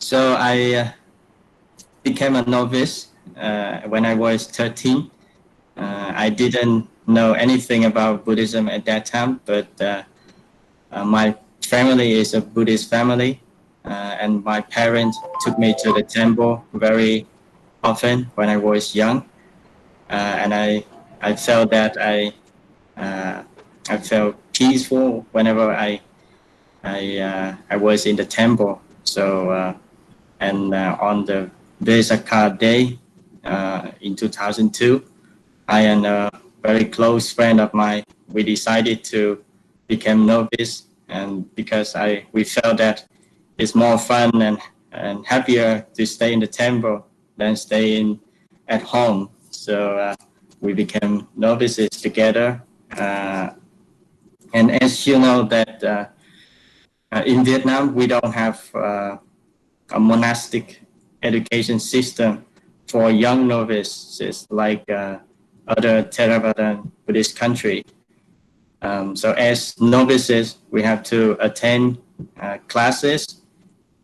So I became a novice when I was 13. I didn't know anything about Buddhism at that time, but my family is a Buddhist family, and my parents took me to the temple very often when I was young, and I felt that uh, I felt peaceful whenever I was in the temple. So and on the Vesakha day in 2002, I and a very close friend of mine, we decided to become novice, and because we felt that it's more fun and happier to stay in the temple than staying at home. So we became novices together. And as you know that in Vietnam, we don't have a monastic education system for young novices like other Theravada Buddhist country. So as novices, we have to attend classes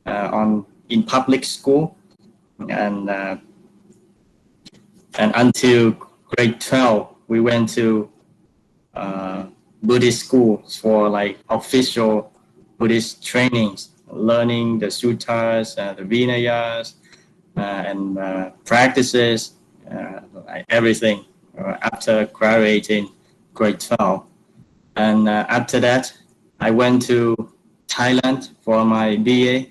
in public school, and until grade 12, we went to Buddhist schools for like official Buddhist trainings, learning the suttas, the Vinayas, and practices, like everything after graduating grade 12. And after that, I went to Thailand for my BA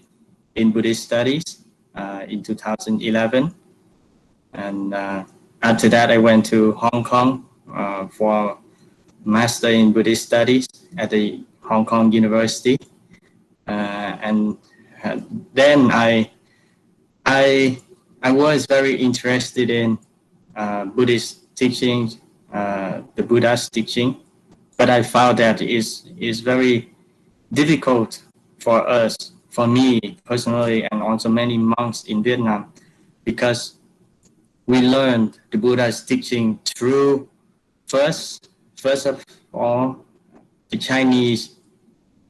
in Buddhist Studies in 2011. And after that, I went to Hong Kong for Master in Buddhist Studies at the Hong Kong University. And then I was very interested in Buddhist teachings, the Buddha's teaching, but I found that it's very difficult for us, for me personally, and also many monks in Vietnam, because we learned the Buddha's teaching through first of all the Chinese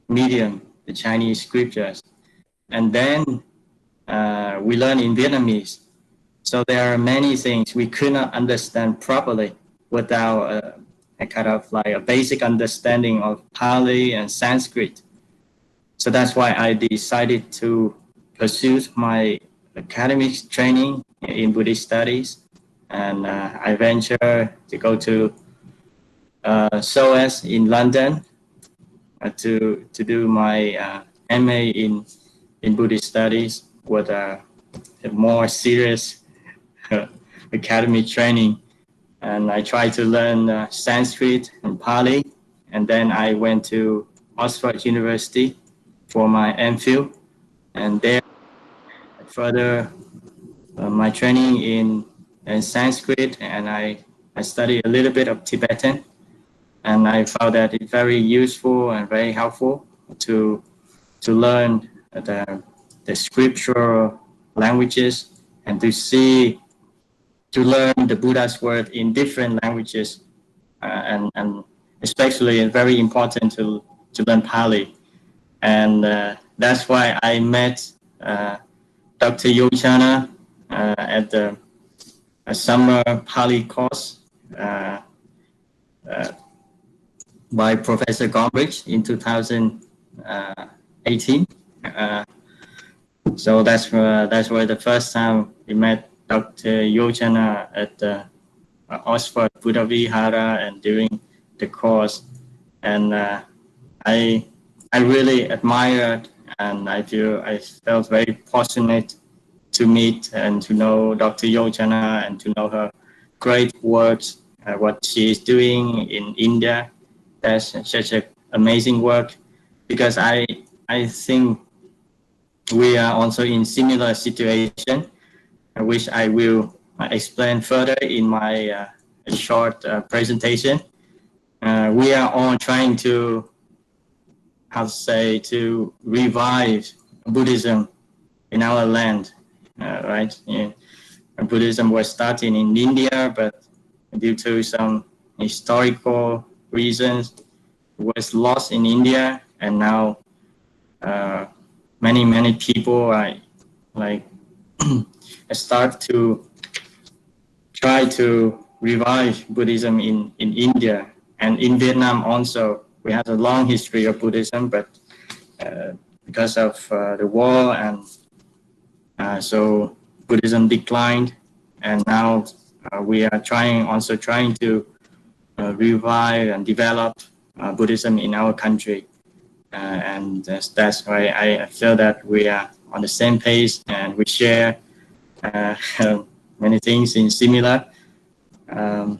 medium, the Chinese scriptures, and then we learn in Vietnamese. So there are many things we could not understand properly without a kind of like a basic understanding of Pali and Sanskrit. So that's why I decided to pursue my academic training in Buddhist studies, and I ventured to go to SOAS in London to do my MA in Buddhist studies with a more serious academic training. And I tried to learn Sanskrit and Pali, and then I went to Oxford University for my MPhil, and there I further my training in Sanskrit, and I studied a little bit of Tibetan, and I found that it's very useful and very helpful to learn the scriptural languages and to learn the Buddha's word in different languages, and especially very important to learn Pali. And that's why I met Dr. Yochana at the summer Pali course by Professor Gombrich in 2018. So that's where the first time we met Dr. Yochana at the Oxford Buddha Vihara and during the course. And I really admired, and I felt very fortunate to meet and to know Dr. Yochana and to know her great works, what she is doing in India. That's such an amazing work, because I think we are also in similar situation, which I will explain further in my short presentation. We are all trying to, to revive Buddhism in our land, right? Yeah. Buddhism was starting in India, but due to some historical reasons, it was lost in India, and now many people are like start to try to revive Buddhism in India and in Vietnam also. We have a long history of Buddhism, but because of the war and so Buddhism declined, and now we are trying to revive and develop Buddhism in our country. And that's why I feel that we are on the same page and we share uh, many things in similar. Um,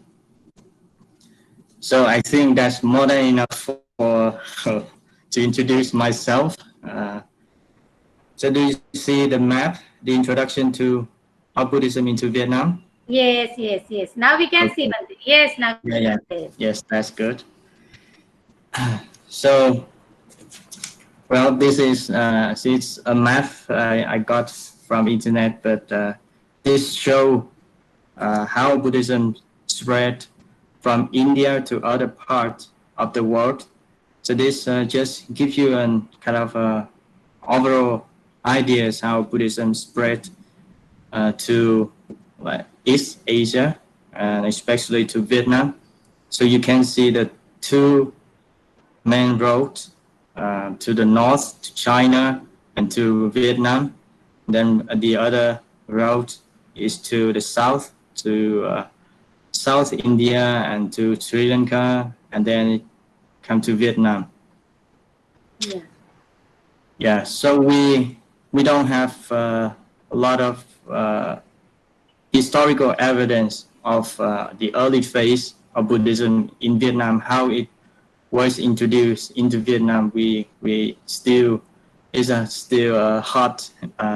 so I think that's more than enough for to introduce myself. So do you see the map, the introduction to of Buddhism into Vietnam? Yes. Now we can see Okay. one thing. Yes, now Yeah. Yes, that's good. So, well, this is it's a map I got from internet, but this show how Buddhism spread from India to other parts of the world. So this just gives you an kind of overall ideas how Buddhism spread to East Asia and especially to Vietnam. So you can see the two main roads to the north to China and to Vietnam. Then the other road is to the south to South India and to Sri Lanka, and then it come to Vietnam. yeah. Yeah, so we don't have a lot of historical evidence of the early phase of Buddhism in Vietnam, how it was introduced into Vietnam. We still is a still a hot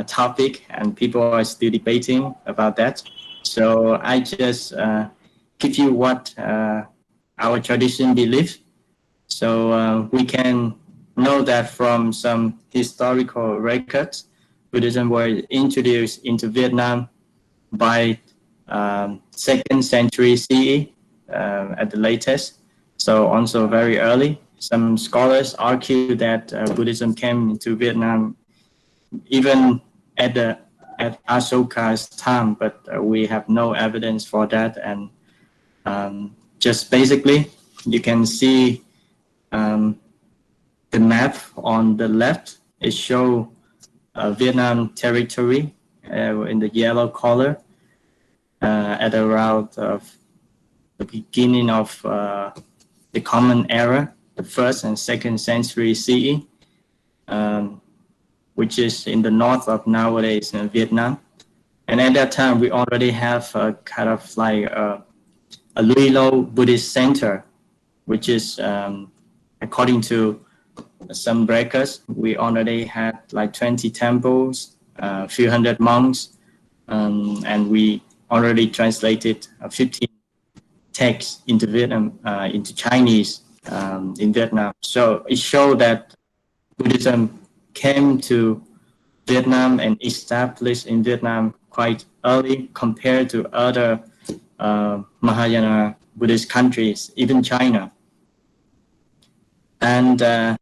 topic, and people are still debating about that. So I just give you what our tradition believes. So we can know that from some historical records, Buddhism was introduced into Vietnam by 2nd century CE at the latest. So also very early. Some scholars argue that Buddhism came into Vietnam even at the at Ashoka's time, but we have no evidence for that. And just basically, you can see the map on the left. It shows Vietnam territory in the yellow color at around the beginning of the Common Era, the 1st and 2nd century CE, which is in the north of nowadays Vietnam. And at that time, we already have a kind of like a Lui Lo Buddhist center, which is, according to some breakers, we already had like 20 temples, a few hundred monks, and we already translated 15 texts into Vietnam, into Chinese in Vietnam. So it showed that Buddhism came to Vietnam and established in Vietnam quite early compared to other Mahayana Buddhist countries, even China. And the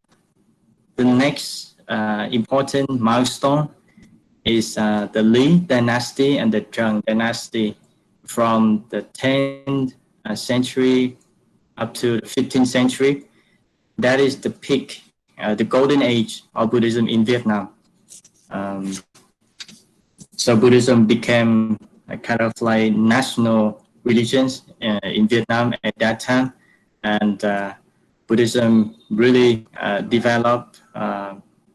next important milestone is the Li dynasty and the Zheng dynasty from the 10th century up to the 15th century. That is the peak, the golden age of Buddhism in Vietnam. So Buddhism became a kind of like national religion in Vietnam at that time, and Buddhism really developed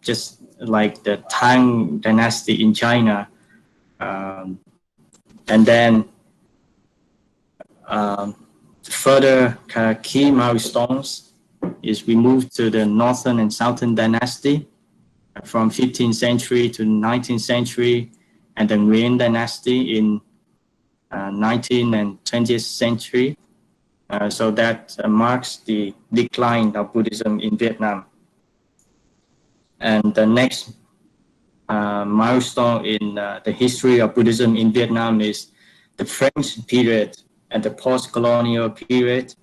just like the Tang dynasty in China, and then further key milestones is we moved to the Northern and Southern dynasty from 15th century to 19th century, and the Nguyen dynasty in 19th and 20th century. So that marks the decline of Buddhism in Vietnam. And the next milestone in the history of Buddhism in Vietnam is the French period and the post-colonial period.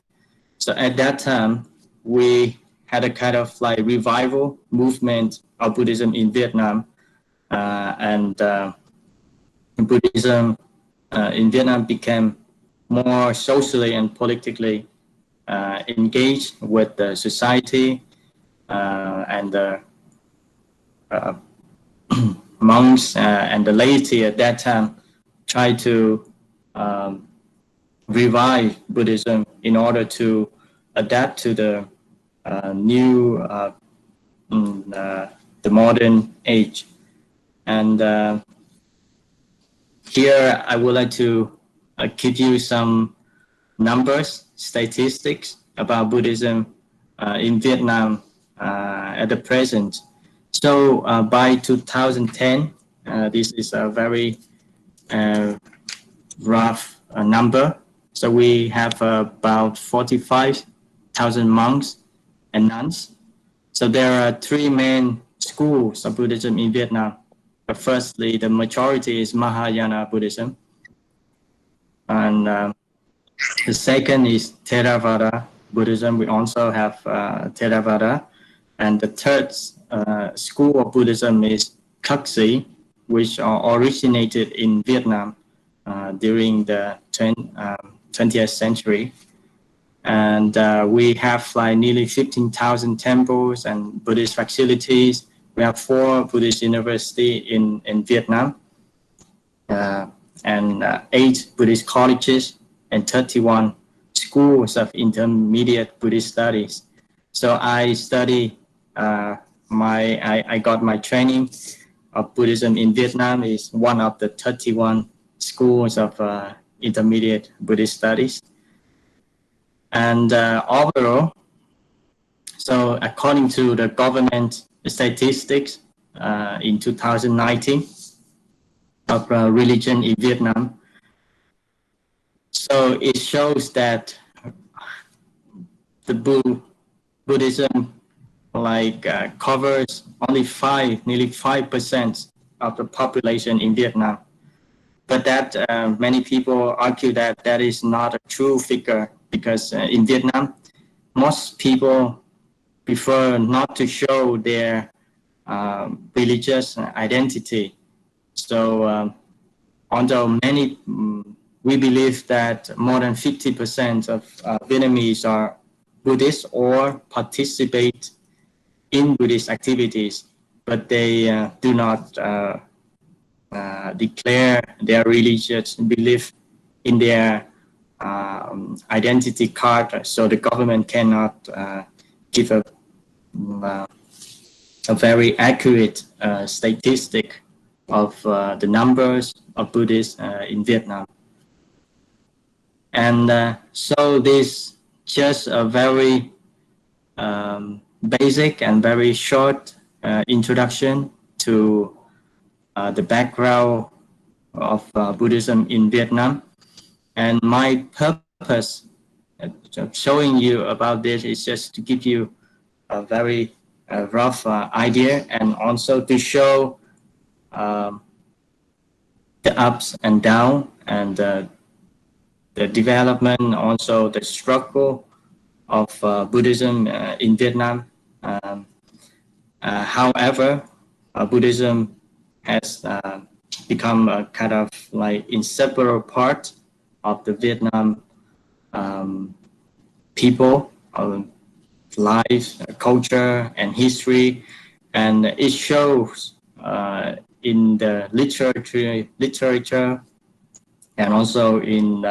So at that time, we had a kind of like revival movement of Buddhism in Vietnam. and Buddhism in Vietnam became more socially and politically engaged with the society, and the monks and the laity at that time tried to revive Buddhism in order to adapt to the new the modern age. And here I would like to give you some numbers, statistics about Buddhism in Vietnam at the present. So by 2010, this is a very rough number. So we have about 45,000 monks and nuns. So there are three main schools of Buddhism in Vietnam. Firstly, the majority is Mahayana Buddhism. And the second is Theravada Buddhism. We also have Theravada. And the third school of Buddhism is Kagsi, which originated in Vietnam during the 20th century. And we have like nearly 15,000 temples and Buddhist facilities. We have 4 Buddhist universities in Vietnam, and 8 Buddhist colleges and 31 schools of intermediate Buddhist studies. So I study I got my training of Buddhism in Vietnam is one of the 31 schools of intermediate Buddhist studies. And overall, so according to the government statistics in 2019 of religion in Vietnam, so it shows that the Buddhism covers only nearly 5% of the population in Vietnam. But that many people argue that that is not a true figure, because in Vietnam, most people prefer not to show their religious identity. So although we believe that more than 50% of Vietnamese are Buddhist or participate in Buddhist activities, but they do not declare their religious belief in their identity card, so the government cannot give a very accurate statistic of the numbers of Buddhists in Vietnam. And so this just a very basic and very short introduction to the background of Buddhism in Vietnam. And my purpose of showing you about this is just to give you a very rough idea, and also to show the ups and downs, and the development, also the struggle of Buddhism in Vietnam. However, Buddhism has become a kind of like inseparable part of the Vietnam people, life, culture, and history, and it shows in the literature, and also in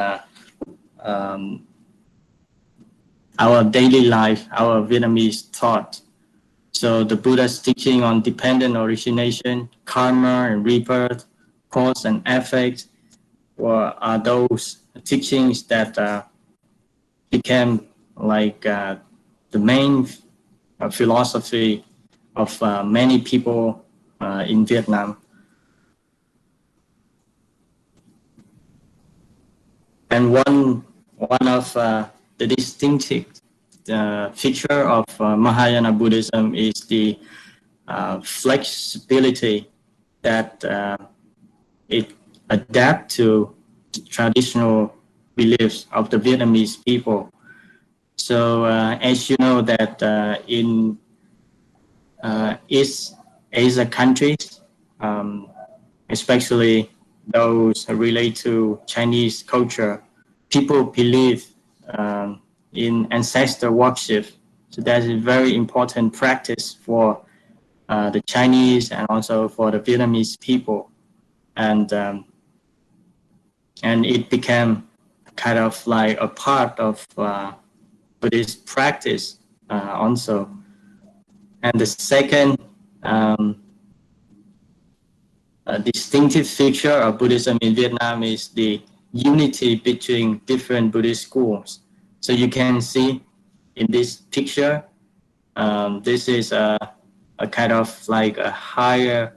our daily life, our Vietnamese thought. So the Buddha's teaching on dependent origination, karma and rebirth, cause and effect, are those teachings that became like the main philosophy of many people in Vietnam. And one of the distinctive feature of Mahayana Buddhism is the flexibility that it adapts to traditional beliefs of the Vietnamese people. So as you know that in East Asia countries, especially those relate to Chinese culture. People believe in ancestor worship. So that is a very important practice for the Chinese and also for the Vietnamese people. And it became kind of like a part of Buddhist practice also. And the second distinctive feature of Buddhism in Vietnam is the unity between different Buddhist schools. So you can see in this picture, this is a kind of like a higher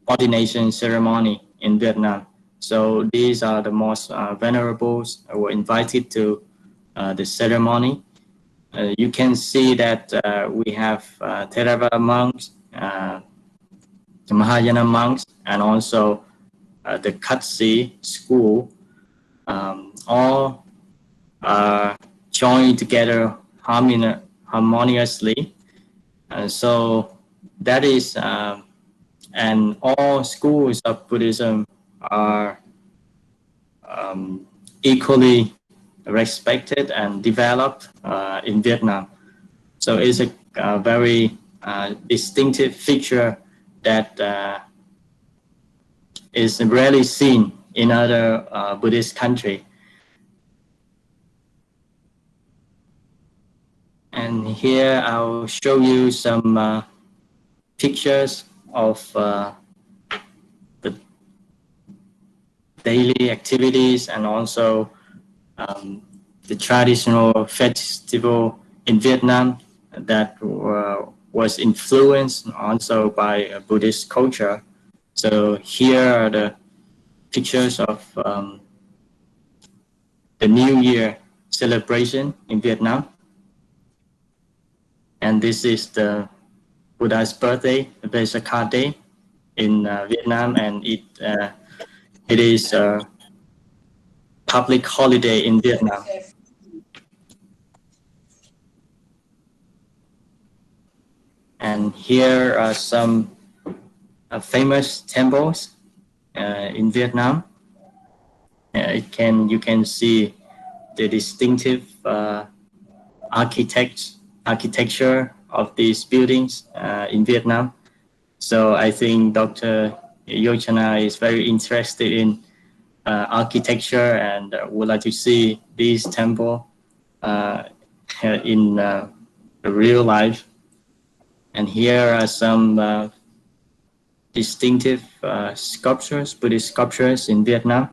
ordination ceremony in Vietnam. So these are the most venerables who were invited to the ceremony. You can see that we have Theravada monks, the Mahayana monks, and also the Katsi school, all joined together harmoniously. So that is, and all schools of Buddhism are equally respected and developed in Vietnam. So it's a very distinctive feature that is rarely seen in other Buddhist countries. And here I'll show you some pictures of the daily activities and also the traditional festival in Vietnam that was influenced also by Buddhist culture. So here are the pictures of the New Year celebration in Vietnam. And this is the Buddha's birthday, the Vesak Day in Vietnam, and it is a public holiday in Vietnam. And here are some famous temples in Vietnam. You can see the distinctive architecture of these buildings in Vietnam. So I think Dr. Yochana is very interested in architecture and would like to see this temple in real life. And here are some distinctive sculptures, Buddhist sculptures in Vietnam.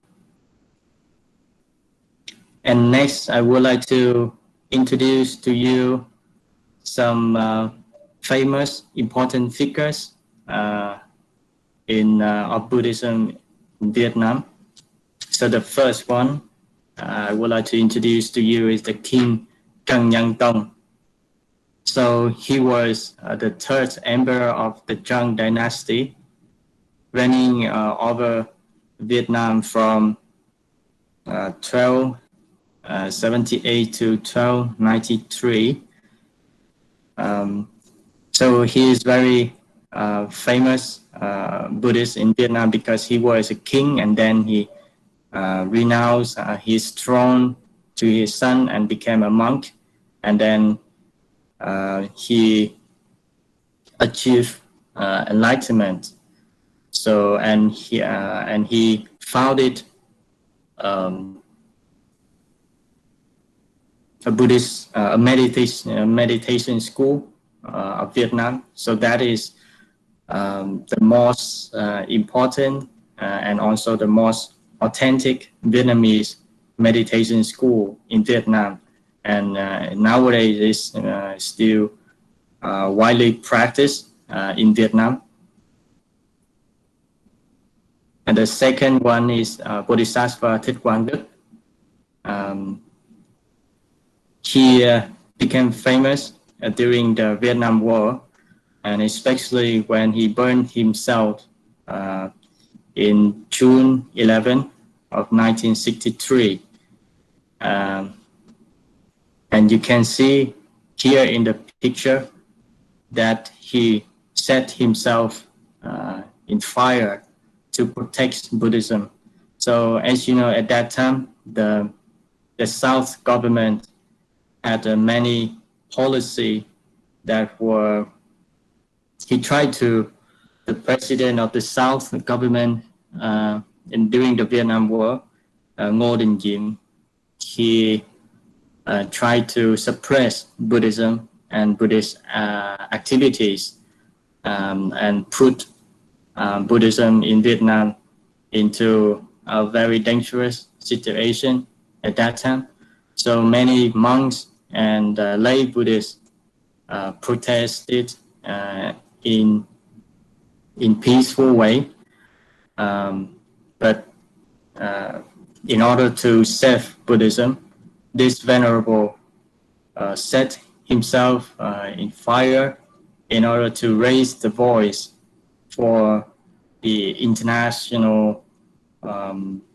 And next, I would like to introduce to you some famous, important figures of Buddhism in Vietnam. So the first one I would like to introduce to you is the King Trần Nhân Tông. So he was the third emperor of the Trần dynasty, reigning over Vietnam from 1278 to 1293. So he is very famous Buddhist in Vietnam because he was a king and then he renounced his throne to his son and became a monk, and then he achieved enlightenment. So and he founded a Buddhist meditation school of Vietnam. So that is the most important and also the most authentic Vietnamese meditation school in Vietnam, and nowadays is still widely practiced in Vietnam. And the second one is Bodhisattva Thích Quang Đức. He became famous during the Vietnam War, and especially when he burned himself in June 11 of 1963. And you can see here in the picture that he set himself in fire to protect Buddhism. So as you know, at that time, the South government had many policy that were, the president of the South government during the Vietnam War, Ngô Đình Diệm, he tried to suppress Buddhism and Buddhist activities and put Buddhism in Vietnam into a very dangerous situation at that time. So many monks and lay Buddhists protested in peaceful way, but in order to save Buddhism, this venerable set himself in fire in order to raise the voice for the international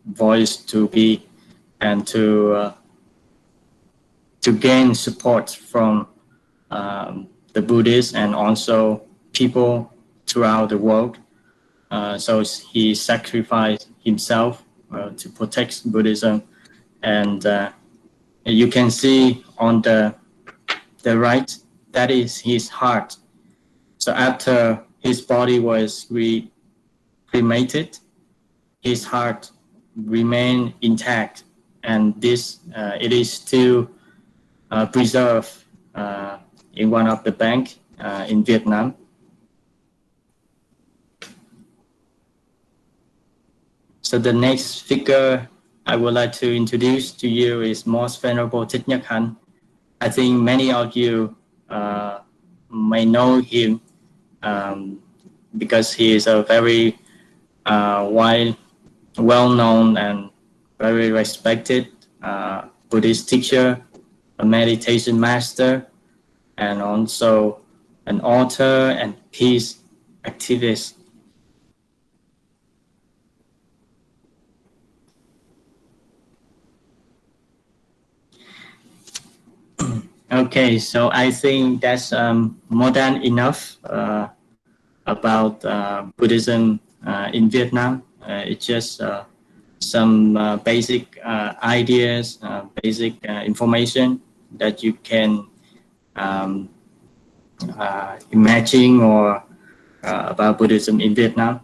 voice to be and to gain support from the Buddhists and also people throughout the world. So he sacrificed himself to protect Buddhism, and you can see on the right, that is his heart. So after his body was cremated, his heart remained intact, and this it is still preserved in one of the bank in Vietnam. So the next figure I would like to introduce to you is Most Venerable Thích Nhất Hạnh. I think many of you may know him because he is a very well-known and very respected Buddhist teacher, a meditation master, and also an author and peace activist. Okay, so I think that's more than enough about Buddhism in Vietnam. It's just some basic ideas, basic information that you can imagine or about Buddhism in Vietnam.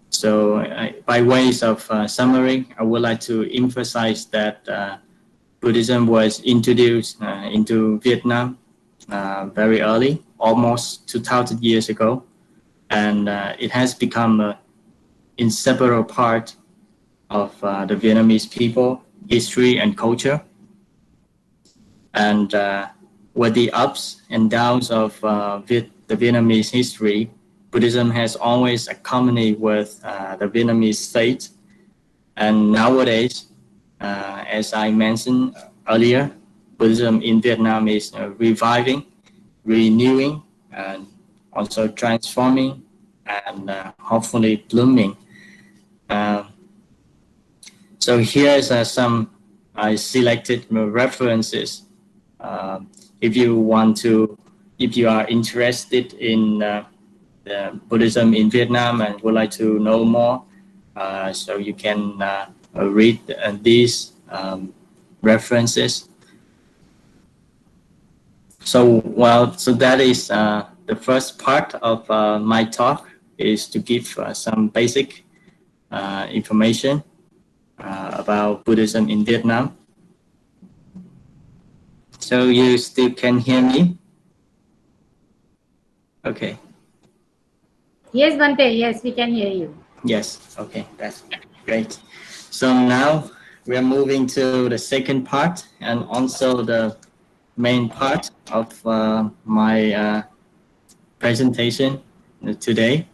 So by ways of summary, I would like to emphasize that Buddhism was introduced into Vietnam very early, almost 2,000 years ago, and it has become an inseparable part of the Vietnamese people, history and culture. And with the ups and downs of the Vietnamese history, Buddhism has always accompanied with the Vietnamese state. And nowadays, as I mentioned earlier, Buddhism in Vietnam is reviving, renewing, and also transforming, and hopefully blooming. So here's some I selected references. If you are interested in Buddhism in Vietnam and would like to know more, so you can read these references. So that is the first part of my talk, is to give some basic information about Buddhism in Vietnam. So you still can hear me? Okay. Yes, Bante. Yes, we can hear you. Yes. Okay, that's great. So now we are moving to the second part and also the main part of my presentation today.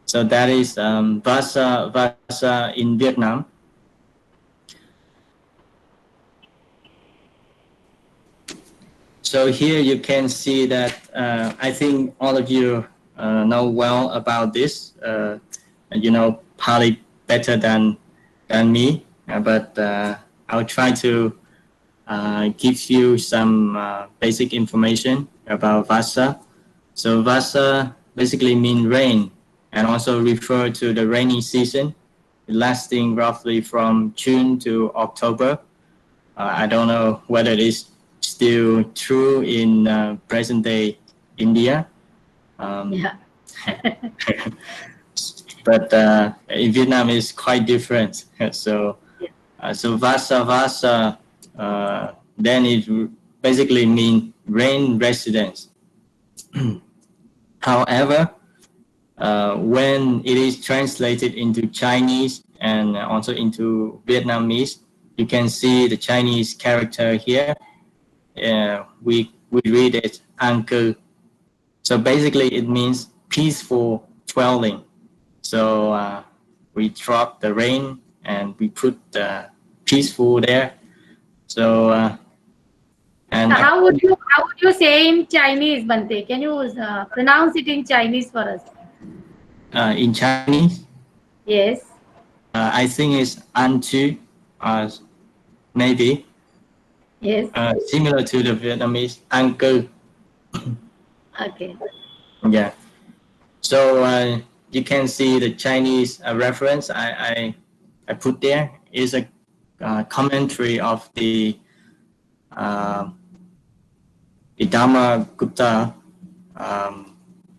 So that is Vasa in Vietnam. So here you can see that I think all of you know well about this. You know Pali better than me, but I'll try to give you some basic information about Vasa. So Vasa basically means rain, and also refer to the rainy season, lasting roughly from June to October. I don't know whether it is still true in present-day India. Yeah. But in Vietnam, it's quite different. So, so Vasa Vasa, then it basically means rain residence. However, when it is translated into Chinese and also into Vietnamese, you can see the Chinese character here. We read it Anker. So basically, it means peaceful dwelling. So we drop the rain and we put peaceful there. So and How would you say in Chinese, Bante? Can you pronounce it in Chinese for us? in Chinese, Yes. I think it's Anchu, maybe Yes. similar to the Vietnamese Anker. Okay. Yeah. So you can see the Chinese reference I put there is a commentary of the Dhamma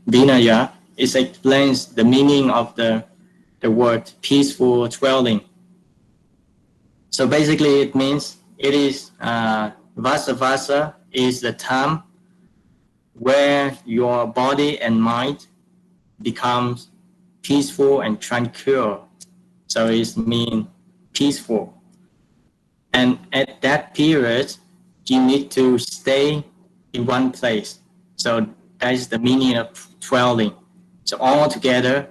Vinaya. It explains the meaning of the word peaceful dwelling. So basically, it means it is Vasa Vasa is the time where your body and mind becomes peaceful and tranquil. So it means peaceful. And at that period, you need to stay in one place. So that is the meaning of dwelling. So all together,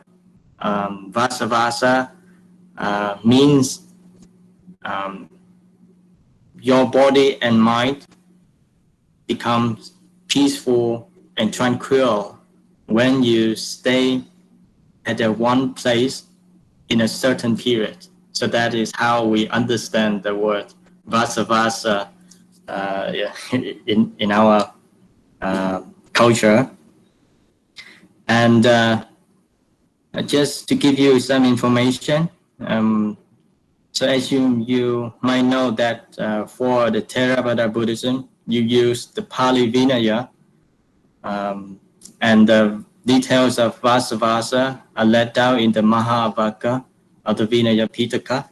Vasa Vasa means your body and mind becomes peaceful and tranquil when you stay at a one place in a certain period. So that is how we understand the word Vasa Vasa in our culture. And just to give you some information, so as you might know that for the Theravada Buddhism, you use the Pali Vinaya, and the details of Vasa Vasa are laid down in the Mahavaka of the Vinaya Pitaka.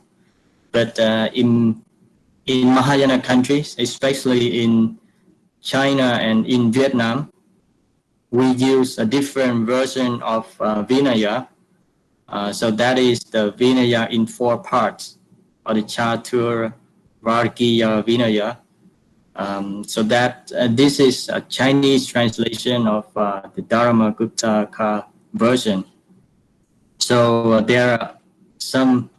But in Mahayana countries, especially in China and in Vietnam, we use a different version of Vinaya. So that is the Vinaya in 4 parts, or the Chatur Vargiya Vinaya. So that this is a Chinese translation of the Dharma-Guptaka version. So there are some,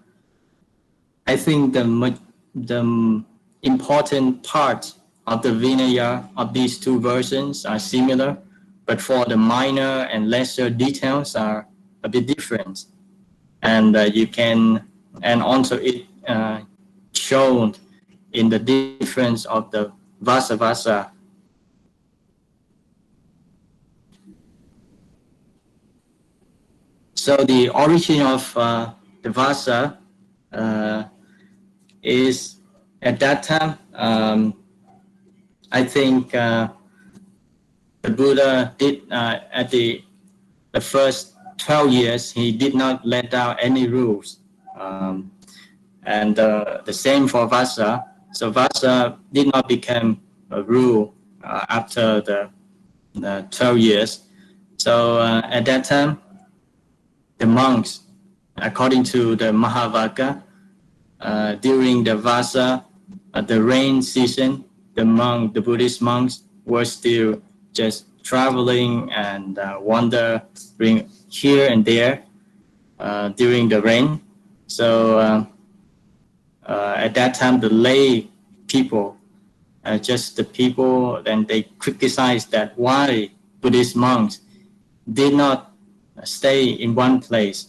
I think the important parts of the Vinaya of these 2 versions are similar, but for the minor and lesser details are a bit different. And you can, and also it shown in the difference of the Vasa Vasa. So the origin of the Vasa is at that time, I think the Buddha did at the first 12 years, he did not let down any rules. And the same for Vasa. So Vasa did not become a rule after the 12 years. So at that time, the monks, according to the Mahavaka, during the Vasa, the rain season, the Buddhist monks were still just traveling and wandering here and there during the rain. So at that time, the lay people, just the people, then they criticized that why Buddhist monks did not stay in one place.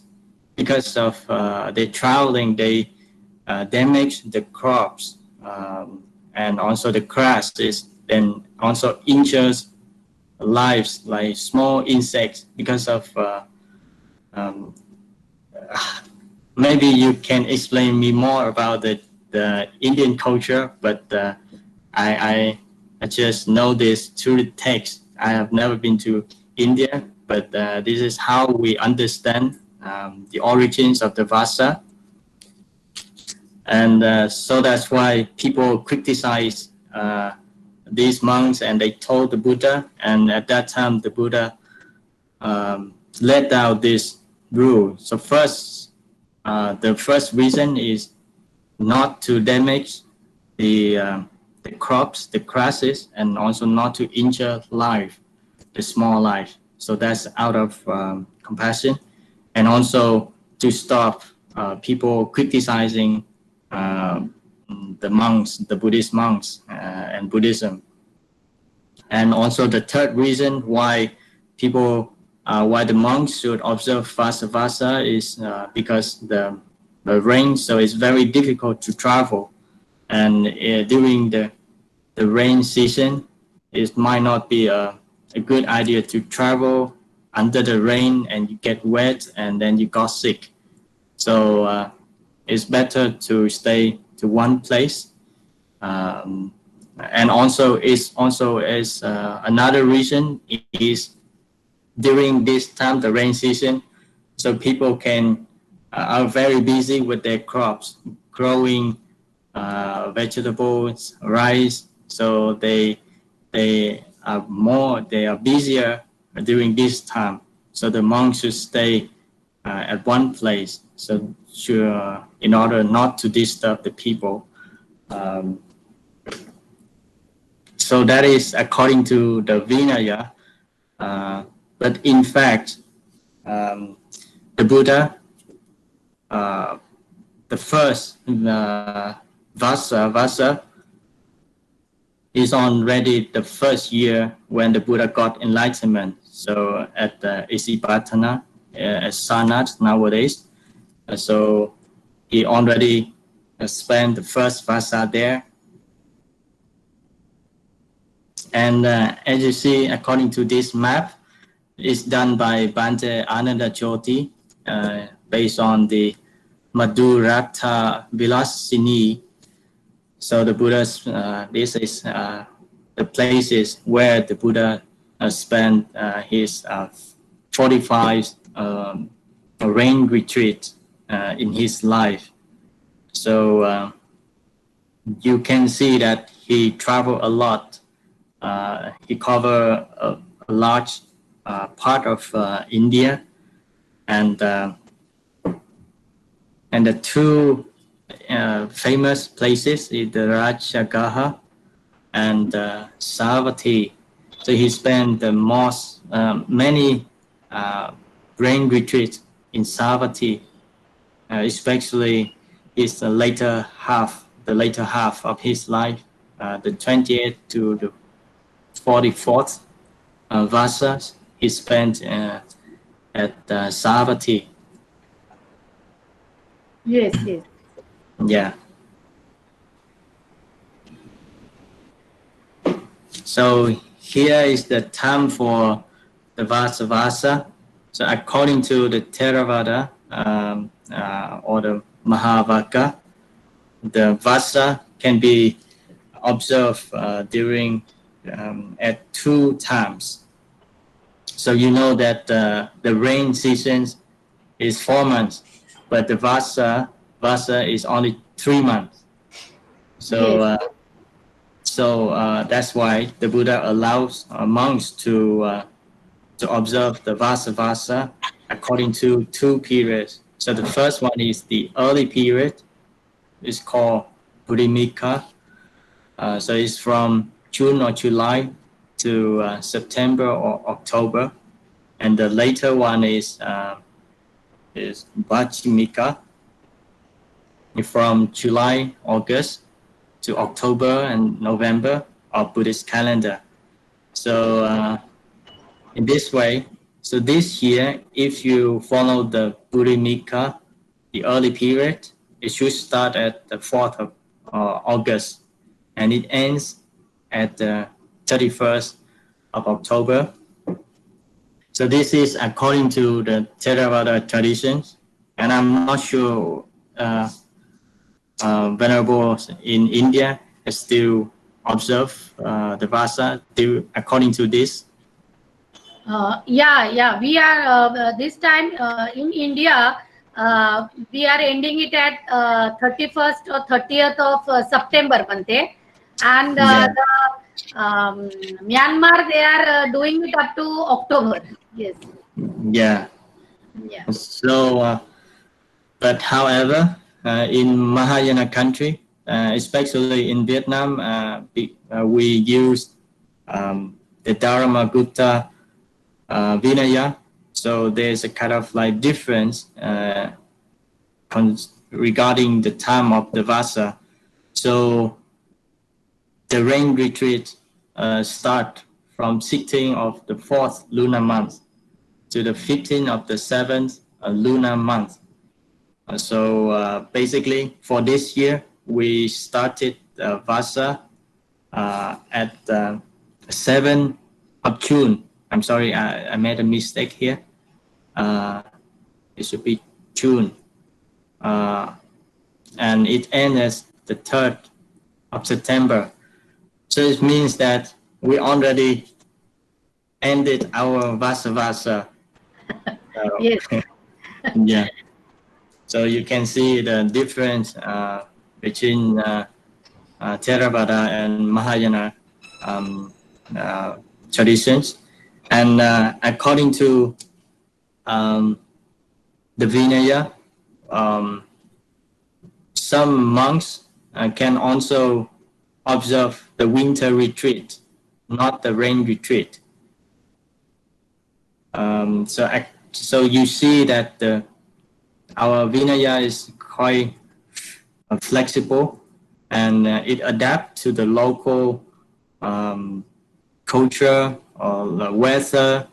Because of their traveling, they damaged the crops, and also the grasses, then also injures lives like small insects because of um, maybe you can explain me more about the Indian culture, but I just know this through the text. I have never been to India, but this is how we understand the origins of the Vasa. And so that's why people criticize these monks, and they told the Buddha. And at that time, the Buddha laid out this rule. So the first reason is not to damage the crops, the grasses, and also not to injure life, the small life. So that's out of compassion, and also to stop people criticizing the monks, the Buddhist monks, and Buddhism. And also the third reason why why the monks should observe Vasa is because the rain, so it's very difficult to travel, and during the rain season, it might not be a good idea to travel under the rain, and you get wet and then you got sick. So it's better to stay to one place. And also is another reason is during this time, the rain season, so people are very busy with their crops, growing vegetables, rice. So they are busier during this time. So the monks should stay at one place, so in order not to disturb the people. So that is according to the Vinaya. But in fact, the Buddha, the first Vasa is already the first year when the Buddha got enlightenment. So at Isipatana, at Sanat nowadays. So he already spent the first Vasa there. And as you see, according to this map, it's done by Bhante Ananda Jyoti, based on the Madhurata Vilasini. So the Buddha's, this is the places where the Buddha spent his 45 rain retreat in his life. So you can see that he traveled a lot. He covered a large part of India, and the two famous places is the Rajagaha and Savatthi. So he spent the many rain retreats in Savatthi, especially his later half of his life, the 28th to the 44th Vasas he spent at Savatthi. Yes. Yeah. So here is the time for the Vasa. So according to the Theravada or the Mahavaka, the Vasa can be observed during at 2 times. So you know that the rain season is 4 months, but the Vasa is only 3 months. So that's why the Buddha allows monks to observe the Vasa according to 2 periods. So the first one is the early period. It's called Buddhimika. So it's from June or July to September or October, and the later one is Vachimika, from July, August to October and November of Buddhist calendar. So in this way, so this year, if you follow the Buddhimika, the early period, it should start at the 4th of August, and it ends at the 31st of October. So this is according to the Theravada traditions, and I'm not sure venerables in India still observe the Vasa according to this. Yeah. We are this time in India. We are ending it at 31st or 30th of September, Bante. And Yeah, the Myanmar, they are doing it up to October. Yes. yeah. Yeah. So, but however, in Mahayana country, especially in Vietnam, we use the Dharma Gupta Vinaya. So there's a kind of like difference regarding the time of the Vasa. So the rain retreat start from 16th of the 4th lunar month to the 15th of the 7th lunar month. So basically for this year, we started Vasa at 7th of June. I'm sorry, I made a mistake here. It should be June. And it ends the 3rd of September. So it means that we already ended our Vasa. Yes. Yeah. So you can see the difference between Theravada and Mahayana um, uh, traditions. And according to the Vinaya, some monks can also observe the winter retreat, not the rain retreat. So you see that our Vinaya is quite flexible, and it adapts to the local culture or the weather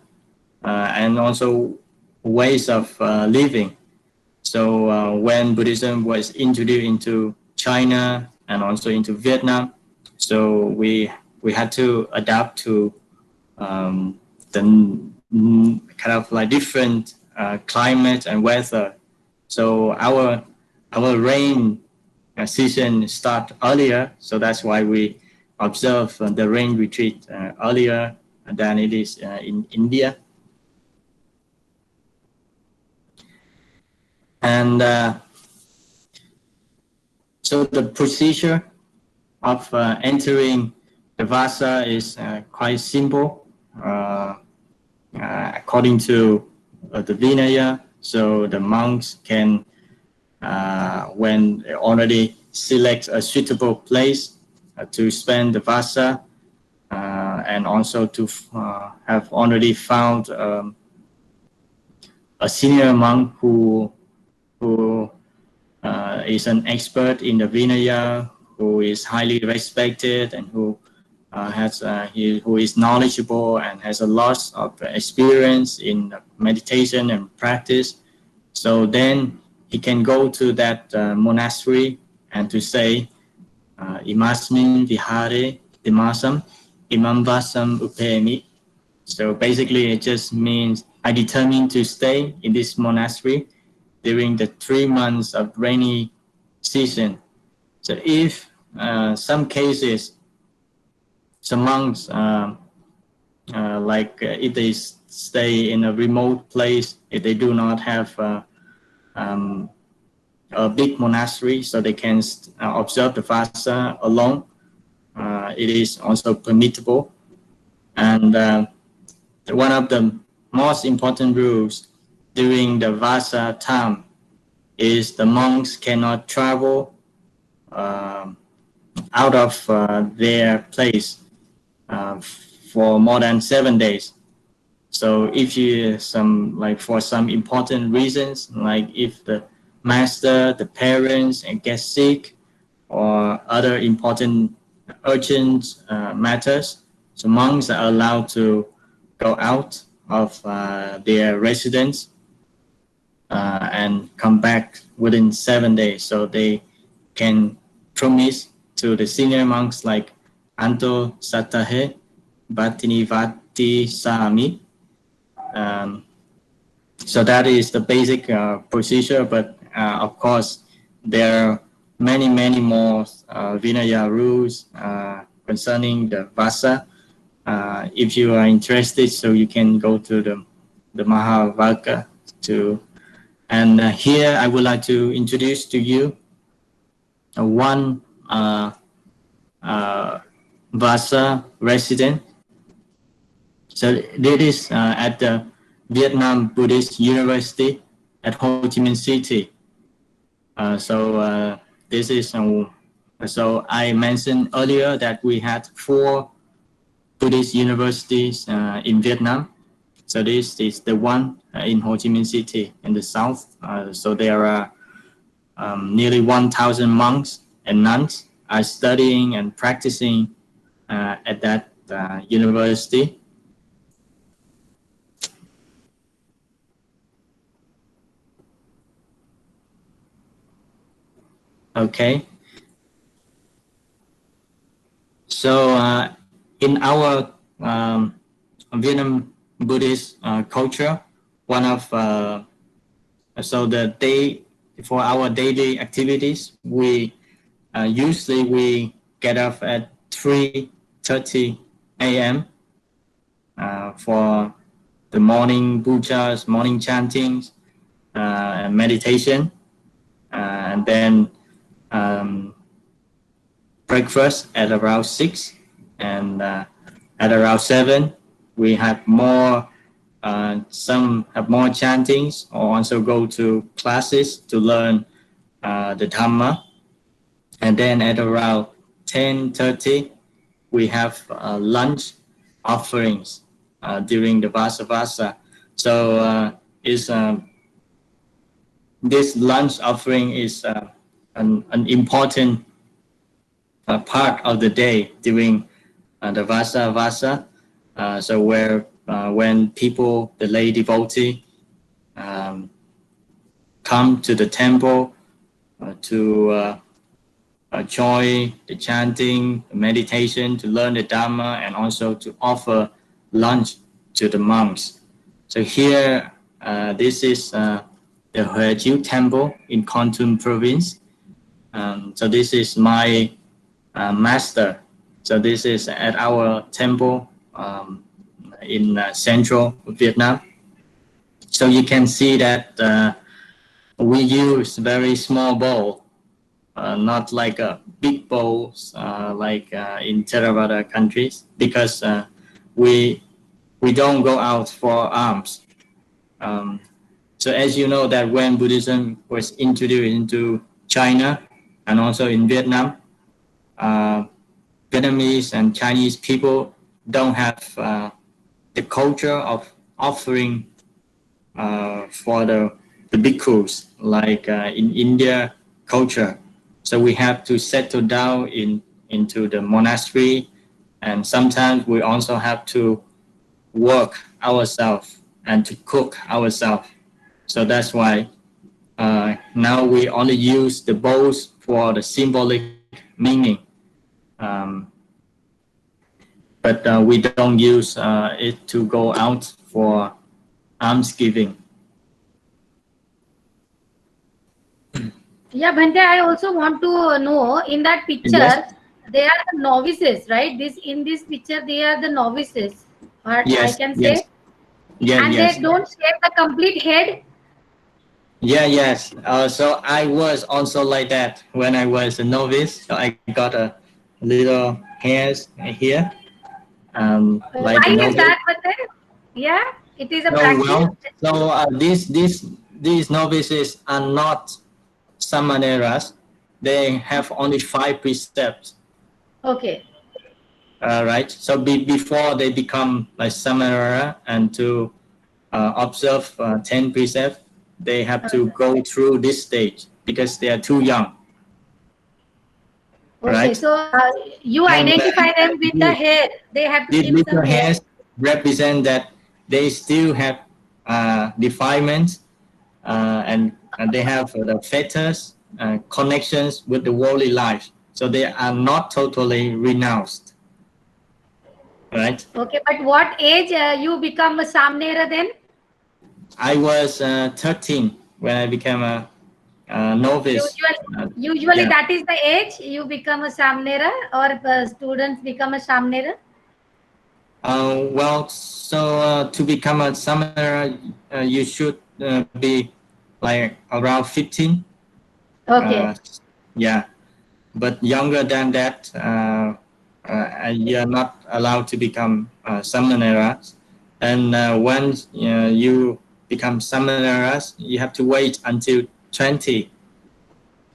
and also ways of living. So when Buddhism was introduced into China and also into Vietnam, so we had to adapt to the kind of like different climate and weather. So our rain season start earlier, so that's why we observe the rain retreat earlier than it is in India. And so the procedure of entering the Vasa is quite simple according to the Vinaya. So the monks can, when they already select a suitable place to spend the Vasa, and also to have already found a senior monk who is an expert in the Vinaya, who is highly respected and who is knowledgeable and has a lot of experience in meditation and practice. So then he can go to that monastery and to say, Imasmin vihare dimasam imam vasam upemi. So basically it just means I determined to stay in this monastery during the 3 months of rainy season. So if some cases, some monks, if they stay in a remote place, if they do not have a big monastery, so they can observe the Vasa alone, it is also permissible. And one of the most important rules during the Vasa time is the monks cannot travel out of their place for more than 7 days. So if you for some important reasons, like if the master, the parents, and get sick, or other important urgent matters, so monks are allowed to go out of their residence and come back within 7 days. So they can promise to the senior monks like Anto Satahe Bhatini Vati Sami. So that is the basic procedure, but of course there are many more Vinaya rules concerning the Vasa. If you are interested, so you can go to the Mahavaka to. And here I would like to introduce to you one Vasa resident. So this is at the Vietnam Buddhist University at Ho Chi Minh City. This is so I mentioned earlier that we had 4 Buddhist universities in Vietnam. So this is the one in Ho Chi Minh City in the south. So there are nearly 1,000 monks and nuns are studying and practicing at that university. Okay. So in our Vietnam Buddhist culture, one of so the day for our daily activities, we usually get up at 3:30 a.m. For the morning pujas, morning chantings, and meditation, and then breakfast at around 6, and at around 7 we have more some have more chantings, or also go to classes to learn the Dhamma. And then at around 10:30 we have lunch offerings during the Vasa. So this lunch offering is an important part of the day during the Vasa. So where when people, the lay devotee, come to the temple to join the chanting, the meditation, to learn the Dhamma, and also to offer lunch to the monks. So here, this is the Hue Chiu Temple in Kon Tum province. So this is my master. So this is at our temple in central Vietnam. So you can see that we use very small bowl, not like a big bowls like in Theravada countries, because we don't go out for alms. So as you know that when Buddhism was introduced into China and also in Vietnam, Vietnamese and Chinese people don't have the culture of offering for the bhikkhus like in India culture. So we have to settle down into the monastery, and sometimes we also have to work ourselves and to cook ourselves. So that's why now we only use the bowls for the symbolic meaning. But we don't use it to go out for almsgiving. Yeah, Bhante, I also want to know, in that picture, Yes. they are the novices, right? In this picture, they are the novices, or Yes, I can yes. say, Yeah, and yes. they don't shave the complete head. Yeah, yes. So I was also like that when I was a novice. So I got a little hairs here, like Why the is novice. that, Bhante? Yeah, it is a So practice. these novices are not samaneras. They have only 5 precepts. Okay. Right. So before they become like samanera and to observe 10 precepts, they have to go through this stage because they are too young. Okay, Right. so you And identify them with the hair. They have to these keep little some hair. hairs represent that they still have defilements and they have the fetters connections with the worldly life. So they are not totally renounced. Right. Okay, but what age you become a samnera then? I was 13 when I became a novice. Usually Yeah. that is the age you become a Samnera, or students become a Samnera. Well, so to become a summoner, you should be like around 15. Uh, Okay. yeah, but younger than that, you're not allowed to become summoneras. And once you become summoneras, you have to wait until 20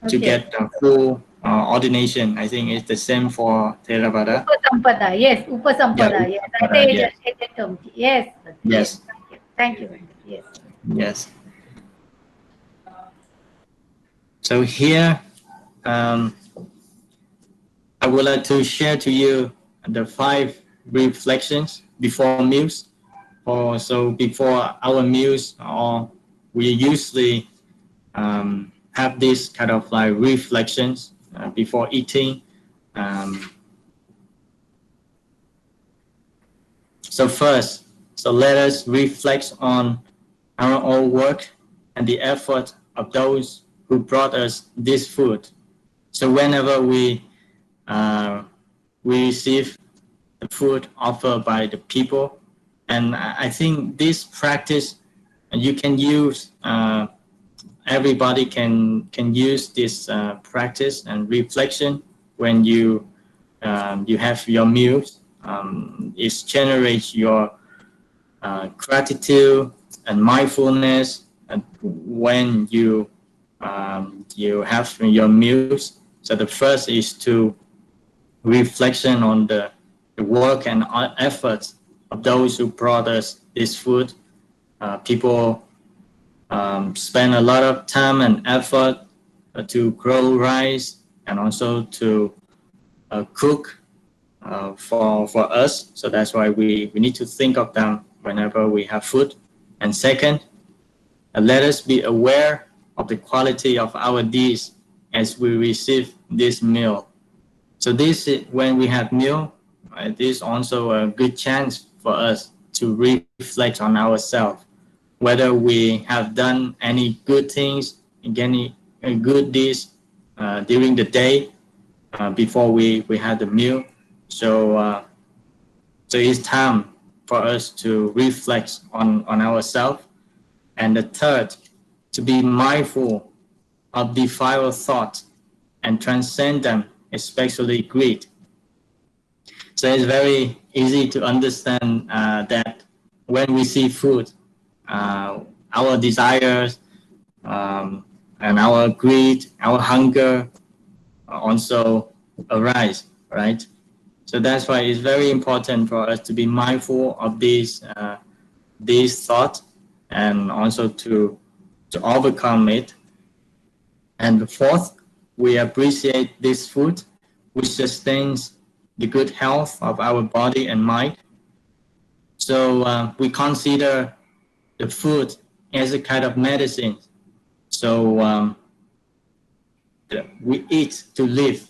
to Okay. get a full ordination. I think it's the same for Theravada. Upasampada. Yes. Yeah, Upasampada. Yes. That's the Upada, age, yes, age term. Yes. Yes. yes, Thank you. Thank you. Yes. yes. So here, um, I would like to share to you the 5 reflections before meals. Or so before our meals, or we usually have this kind of like reflections before eating. Um, so first, so let us reflect on our own work and the effort of those who brought us this food. So whenever we receive the food offered by the people, and I think this practice you can use. Everybody can use this practice and reflection when you have your meals. It generates your gratitude and mindfulness, and when you have your meals. So the first is to reflection on the work and efforts of those who brought us this food. People spend a lot of time and effort to grow rice and also to cook for us. So that's why we need to think of them whenever we have food. And second, let us be aware of the quality of our dish as we receive this meal. So this is, when we have meal, this is also a good chance for us to reflect on ourselves, whether we have done any good things, any good deeds during the day before we had the meal. So so it's time for us to reflect on ourselves. And the third, to be mindful of defiled thought and transcend them, especially greed. So it's very easy to understand that when we see food, our desires and our greed, our hunger also arise, right? So that's why it's very important for us to be mindful of these thoughts and also to overcome it. And the fourth, we appreciate this food, which sustains the good health of our body and mind. So we consider the food as a kind of medicine. So we eat to live,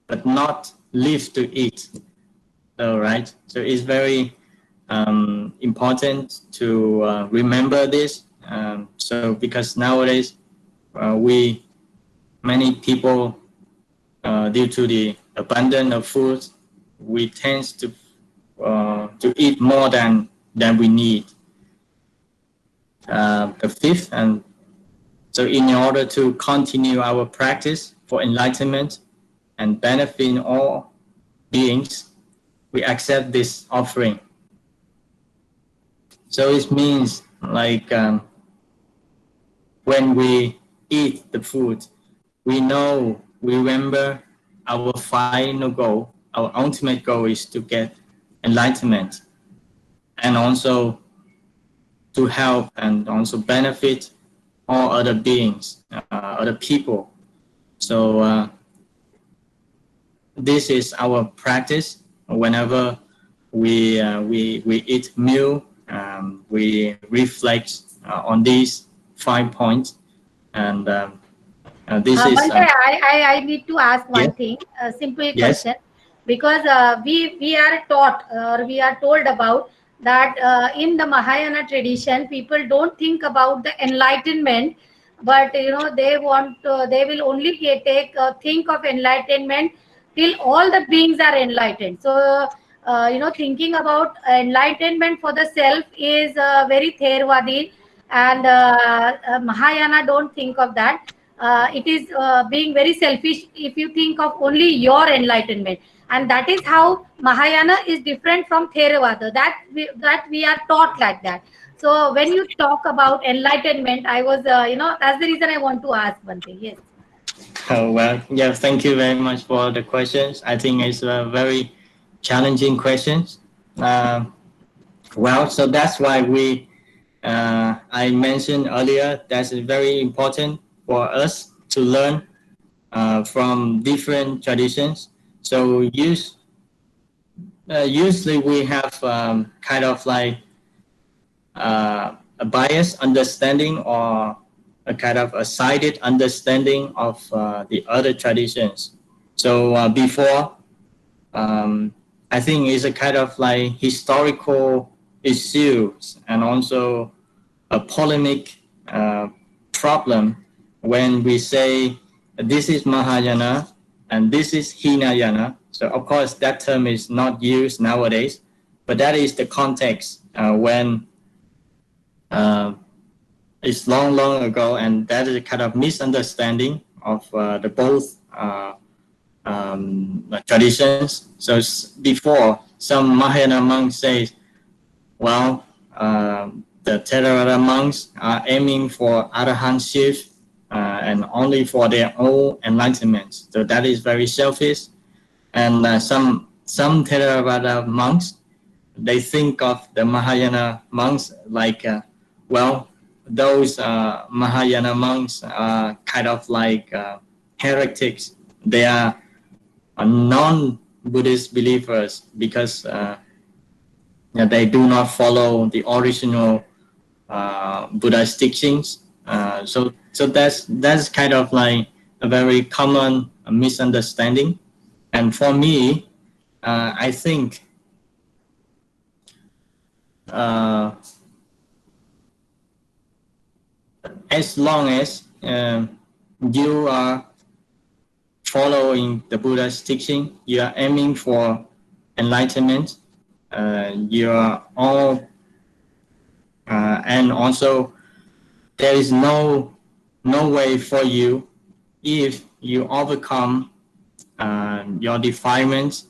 but not live to eat. All right. So it's very important to remember this. So because nowadays we many people due to the abundance of food, we tend to eat more than we need. The fifth, and so in order to continue our practice for enlightenment and benefit all beings, we accept this offering. So it means like when we eat the food, we know, we remember our final goal, our ultimate goal is to get enlightenment and also to help and also benefit all other beings, other people. So this is our practice. Whenever we eat meal, we reflect on these 5 points, and this is Bante, I need to ask one yes, thing, a simple yes, question, because we are taught or we are told about that in the Mahayana tradition, people don't think about the enlightenment, but they want they will only take think of enlightenment till all the beings are enlightened. So thinking about enlightenment for the self is very Theravadi, and Mahayana don't think of that. It is being very selfish if you think of only your enlightenment, and that is how Mahayana is different from Theravada. That we are taught like that. So when you talk about enlightenment, I was that's the reason I want to ask one thing. Yes. Oh, well, yeah, thank you very much for the questions. I think it's a very challenging questions. Uh, well, so that's why I mentioned earlier, that's very important for us to learn from different traditions. So usually we have kind of like a biased understanding or a kind of a sided understanding of the other traditions. So before, I think it's a kind of like historical issues and also a polemic problem when we say this is Mahayana and this is Hinayana. So of course that term is not used nowadays, but that is the context when it's long ago, and that is a kind of misunderstanding of the both traditions. So before, some Mahayana monks say, well, the Theravada monks are aiming for arahantship and only for their own enlightenment. So that is very selfish. And some Theravada monks, they think of the Mahayana monks like, well, those Mahayana monks are kind of like heretics. They are non-Buddhist believers because they do not follow the original Buddha's teachings. So that's kind of like a very common misunderstanding. And for me, I think as long as you are following the Buddha's teaching, you are aiming for enlightenment, you are all, and also there is no way for you if you overcome your defilements,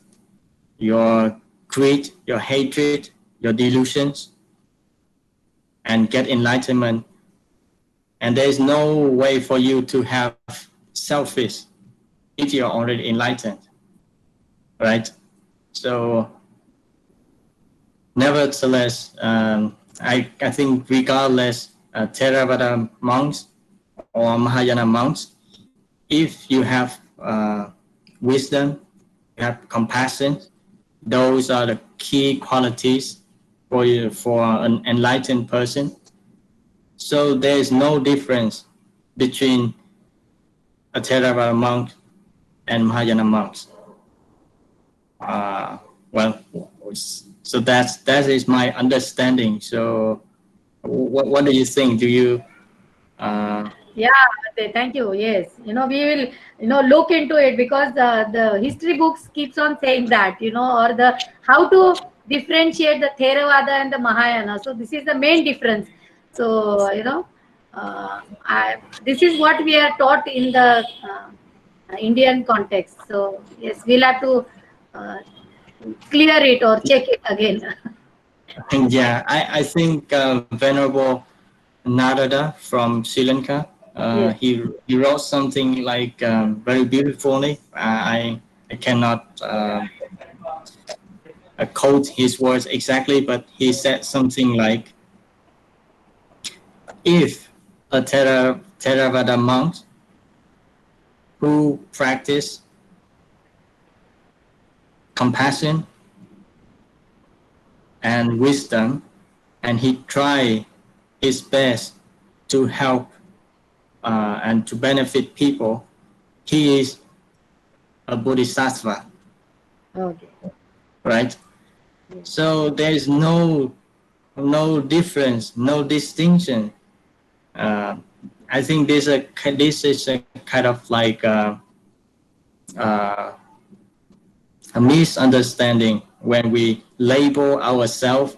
your greed, your hatred, your delusions, and get enlightenment. And there is no way for you to have selfish if you're already enlightened, right? So nevertheless, I think regardless Theravada monks or Mahayana monks, if you have wisdom, you have compassion, those are the key qualities for an enlightened person. So there is no difference between a Theravada monk and Mahayana monks. Well, so that is my understanding. So what do you think? Do you Yeah, thank you. Yes, we will look into it, because the history books keeps on saying that, or the how to differentiate the Theravada and the Mahayana. So this is the main difference. So this is what we are taught in the Indian context. So yes, we'll have to uh, clear it or check it again. yeah, I think Venerable Narada from Sri Lanka, Yes. he wrote something like very beautifully. I cannot quote his words exactly, but he said something like, if a Theravada monk who practice compassion and wisdom, and he try his best to help and to benefit people, he is a bodhisattva, Okay. right? So there is no no difference, no distinction. Uh, I think this is a kind of like uh, a misunderstanding when we label ourselves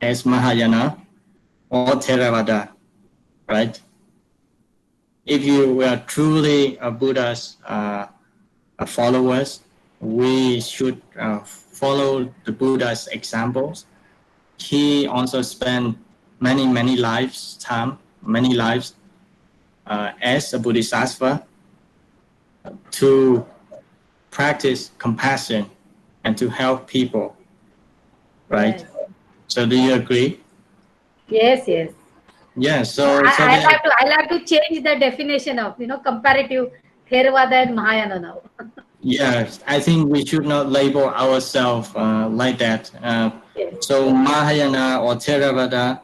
as Mahayana or Theravada, right? If you were truly a Buddha's followers, we should follow the Buddha's examples. He also spent many many lives as a Bodhisattva to practice compassion and to help people, right? Yes. So do you agree? Yes, yes. Yeah. No, So there, I'll have to change the definition of comparative Theravada and Mahayana now. yes, I think we should not label ourselves like that. Yes. So Mahayana or Theravada,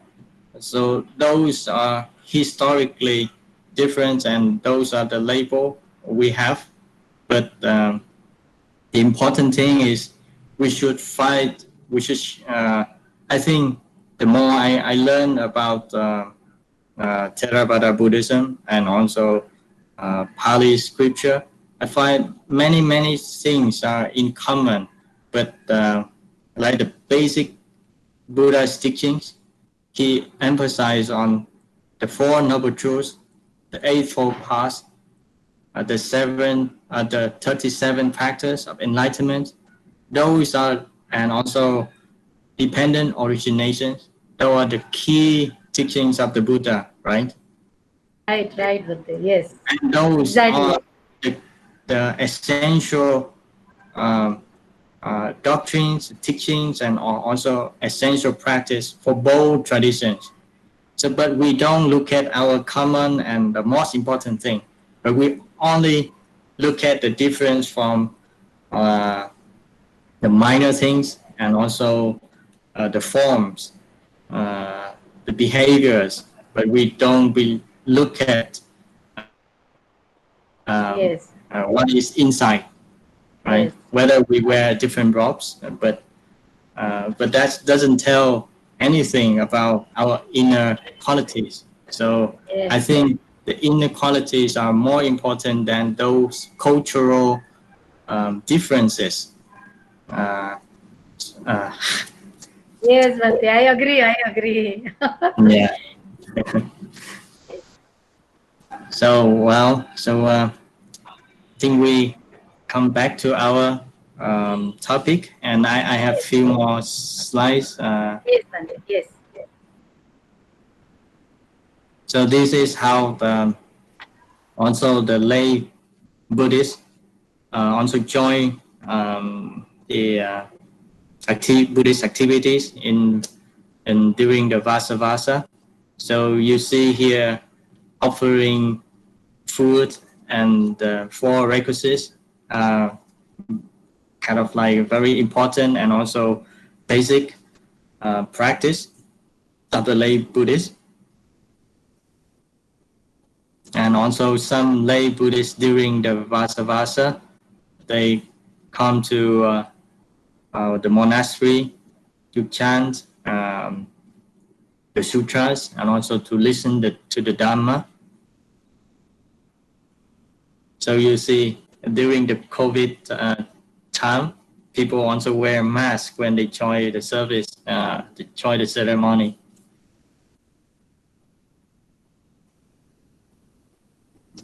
so those are historically different, and those are the label we have. But the important thing is we should fight. We should. I think the more I learn about Theravada Buddhism and also Pali scripture, I find many things are in common, but like the basic Buddha's teachings, he emphasized on the Four Noble Truths, the Eightfold Paths, the 37 factors of enlightenment. Those are, and also dependent originations. Those are the key teachings of the Buddha, right? Right, Bhante. Yes. And those Exactly. are the essential doctrines, teachings, and also essential practice for both traditions. So, but we don't look at our common and the most important thing, but we only look at the difference from uh, the minor things and also the forms, the behaviors, but we don't look at what is Yes. inside, right? Whether we Yes. wear different robes, but that doesn't tell anything about our inner qualities. So I Yes. think the inner qualities are more important than those cultural differences. Uh, uh, Yes, Bhante. I agree. I agree. yeah. So I think we come back to our topic, and I have few more slides. Yes, Bhante. Yes. So this is how also the lay Buddhists also join the Buddhist activities in during the Vasa. So you see here offering food and four requisites, kind of like very important and also basic practice of the lay Buddhists. And also some lay Buddhists during the Vasa, they come to the monastery to chant the sutras and also to listen to the Dhamma. So you see, during the COVID time, people also wear masks when they join the service, to join the ceremony.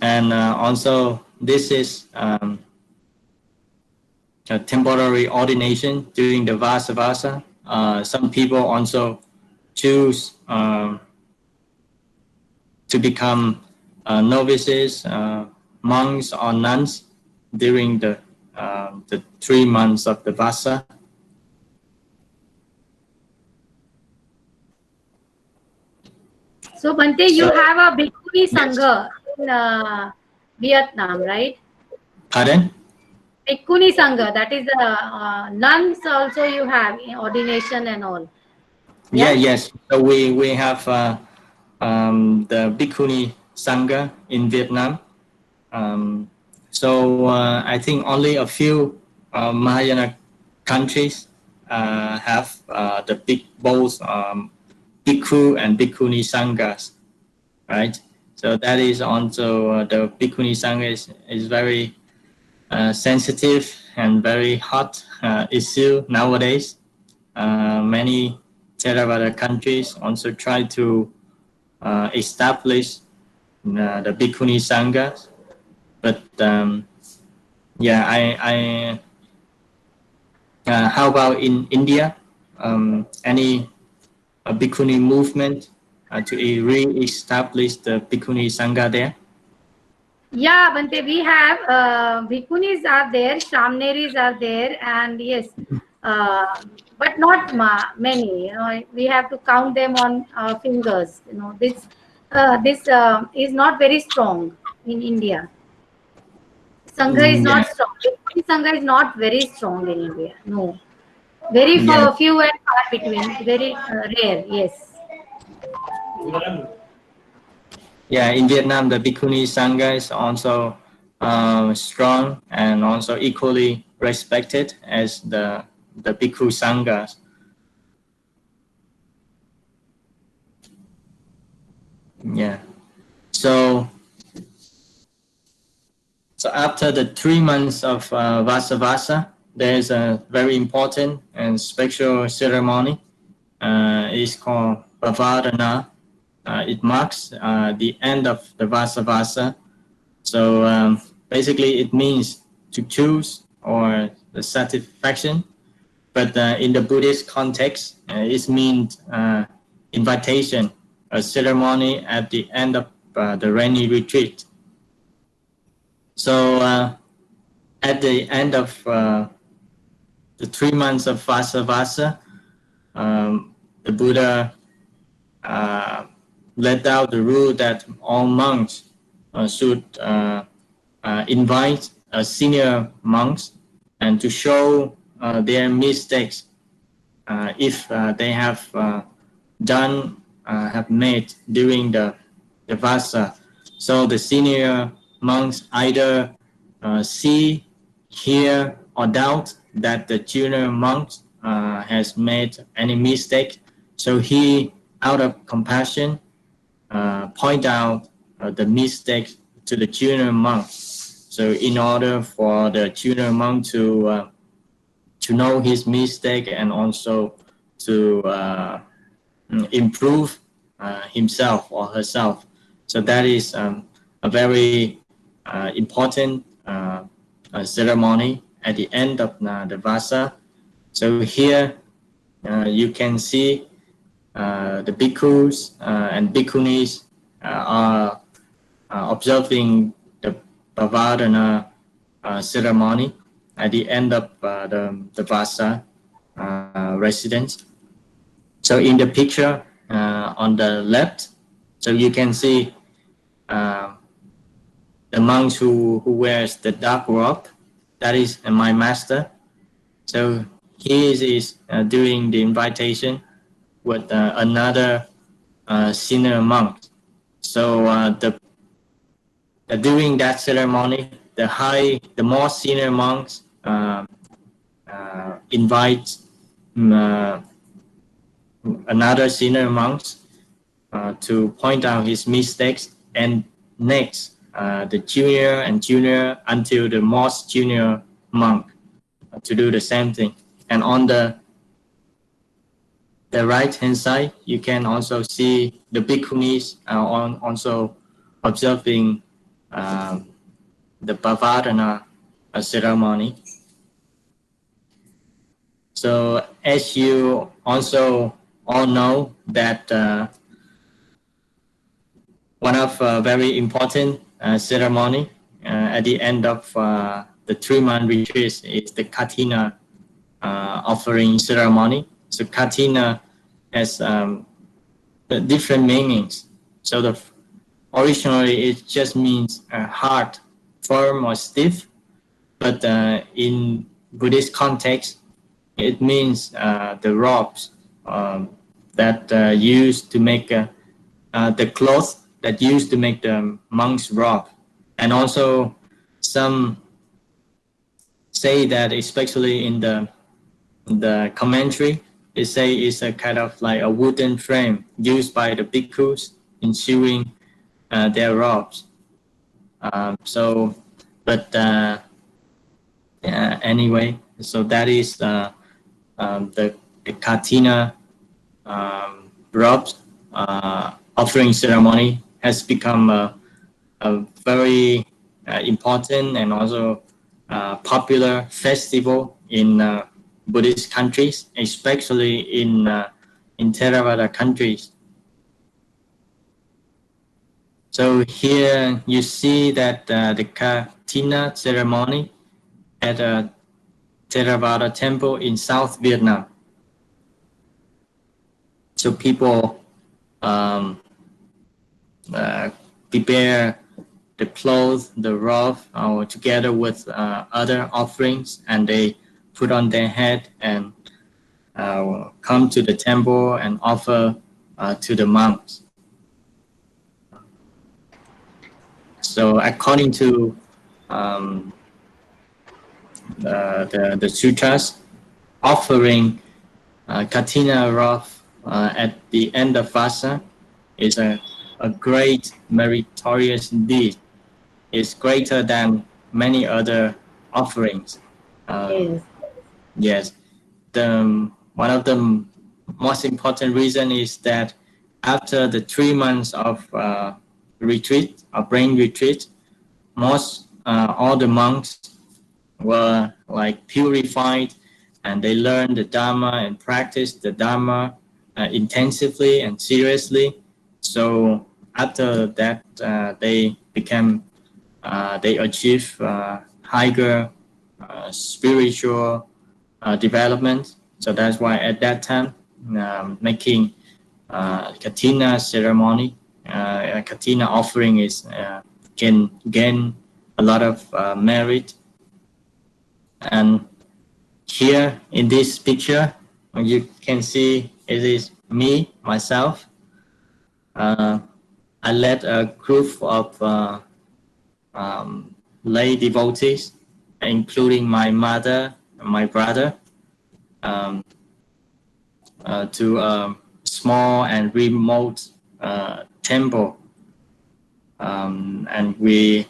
And also, this is a temporary ordination during the Vasa. Some people also choose to become novices, monks or nuns during the 3 months of the Vasa. So, Bhante, you So, have a Bhikkhuni yes. Sangha in Vietnam, right? Pardon? Bhikkhuni Sangha, that is the nuns also you have in ordination and all. Yeah, Yeah? yes. So we have the Bhikkhuni Sangha in Vietnam. Um, so I think only a few Mahayana countries have the big both bhikkhu and bhikkhuni sanghas, right? So that is also the bhikkhuni sangha is very sensitive and very hot issue nowadays. Many Theravada countries also try to establish the bhikkhuni sanghas, but yeah, how about in India? Any bhikkhuni movement to re-establish the bhikkhuni sangha there? Yeah, Bante, we have bhikkhunis are there, shamneris are there, and yes, but not many. You know, we have to count them on fingers. You know, this is not very strong in India. Sangha is Yeah, not strong. Bhikkhuni Sangha is not very strong in India. No, very yeah, few and far between. Very rare. Yes. yeah. In Vietnam, the bhikkhuni sangha is also strong and also equally respected as the bhikkhu sanghas. Yeah. So after the 3 months of Vasavasa, there is a very important and special ceremony. It's called Bhavadana. It marks the end of the Vasavasa. So basically, it means to choose or the satisfaction. But in the Buddhist context, it means invitation, a ceremony at the end of the rainy retreat. So at the end of the 3 months of Vasavasa, the Buddha laid out the rule that all monks should invite senior monks and to show their mistakes if they have have made during the Vasa. So the senior monks either see, hear, or doubt that the junior monk has made any mistake. So he, out of compassion, point out the mistake to the junior monk. So in order for the junior monk to know his mistake and also to improve himself or herself. So that is a very important ceremony at the end of the Vasa. So here you can see the bhikkhus and bhikkhunis are observing the Bhavadana ceremony at the end of the Vasa residence. So in the picture on the left, so you can see the monk who wears the dark robe. That is my master. So he is doing the invitation with another senior monk. So during that ceremony, the more senior monks invite another senior monk to point out his mistakes, and next the junior and junior until the most junior monk to do the same thing. And on the right hand side, you can also see the bhikkhunis also observing the Bhavadana ceremony. So as you also all know that one of very important ceremony at the end of the 3-month retreat is the Katina offering ceremony. So Katina has different meanings. So originally it just means hard, firm, or stiff, but in Buddhist context, it means the robes that used to make the clothes that used to make the monk's robe. And also some say that, especially in the commentary, They say it's a kind of like a wooden frame used by the bhikkhus in sewing their robes. Anyway, so that is the Katina robes offering ceremony has become a very important and also popular festival in Buddhist countries, especially in Theravada countries. So here you see that the Katina ceremony at a Theravada temple in South Vietnam. So people prepare the clothes, the robe, together with other offerings, and they put on their head and come to the temple and offer to the monks. So according to the sutras, offering Katina robe at the end of Vasa is a great meritorious deed. It's greater than many other offerings. Yes. One of the most important reason is that after the 3 months of retreat, of brain retreat, all the monks were like purified, and they learned the Dharma and practiced the Dharma intensively and seriously. So after that, they achieve higher spiritual development. So that's why at that time, making Katina ceremony, Katina offering can gain a lot of merit. And here in this picture, you can see it is myself. I led a group of lay devotees, including my mother and my brother, to a small and remote temple, and we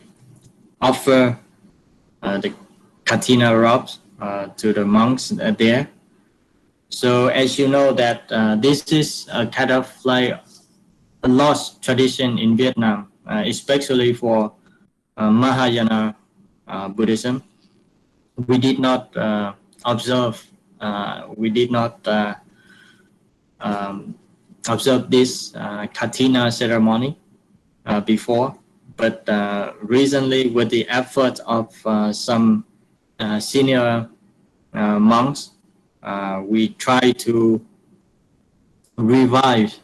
offer the Katina robes to the monks there. So as you know that this is a kind of like a lost tradition in Vietnam, especially for Mahayana Buddhism. We did not observe this Katina ceremony before, but recently with the effort of some senior monks, we try to revive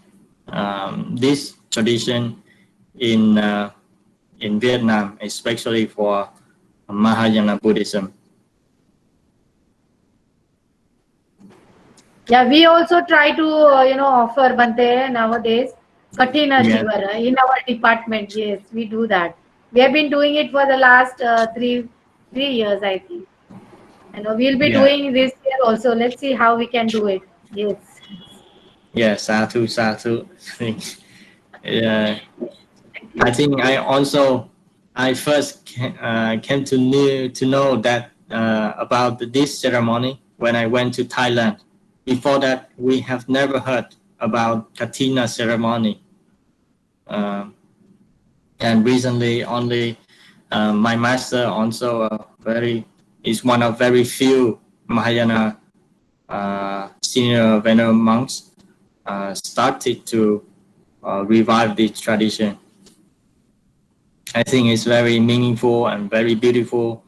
this tradition in Vietnam, especially for Mahayana Buddhism. Yeah, we also try to offer Bante nowadays Katina Chivara in our department. Yes, we do that. We have been doing it for the last 3 years, I think. And we'll be doing this year also. Let's see how we can do it. Yes. Yeah, sadhu. I think I first came to know that about this ceremony when I went to Thailand. Before that, we have never heard about Katina ceremony. And recently, only my master also is one of very few Mahayana senior venerable monks started to revive this tradition. I think it's very meaningful and very beautiful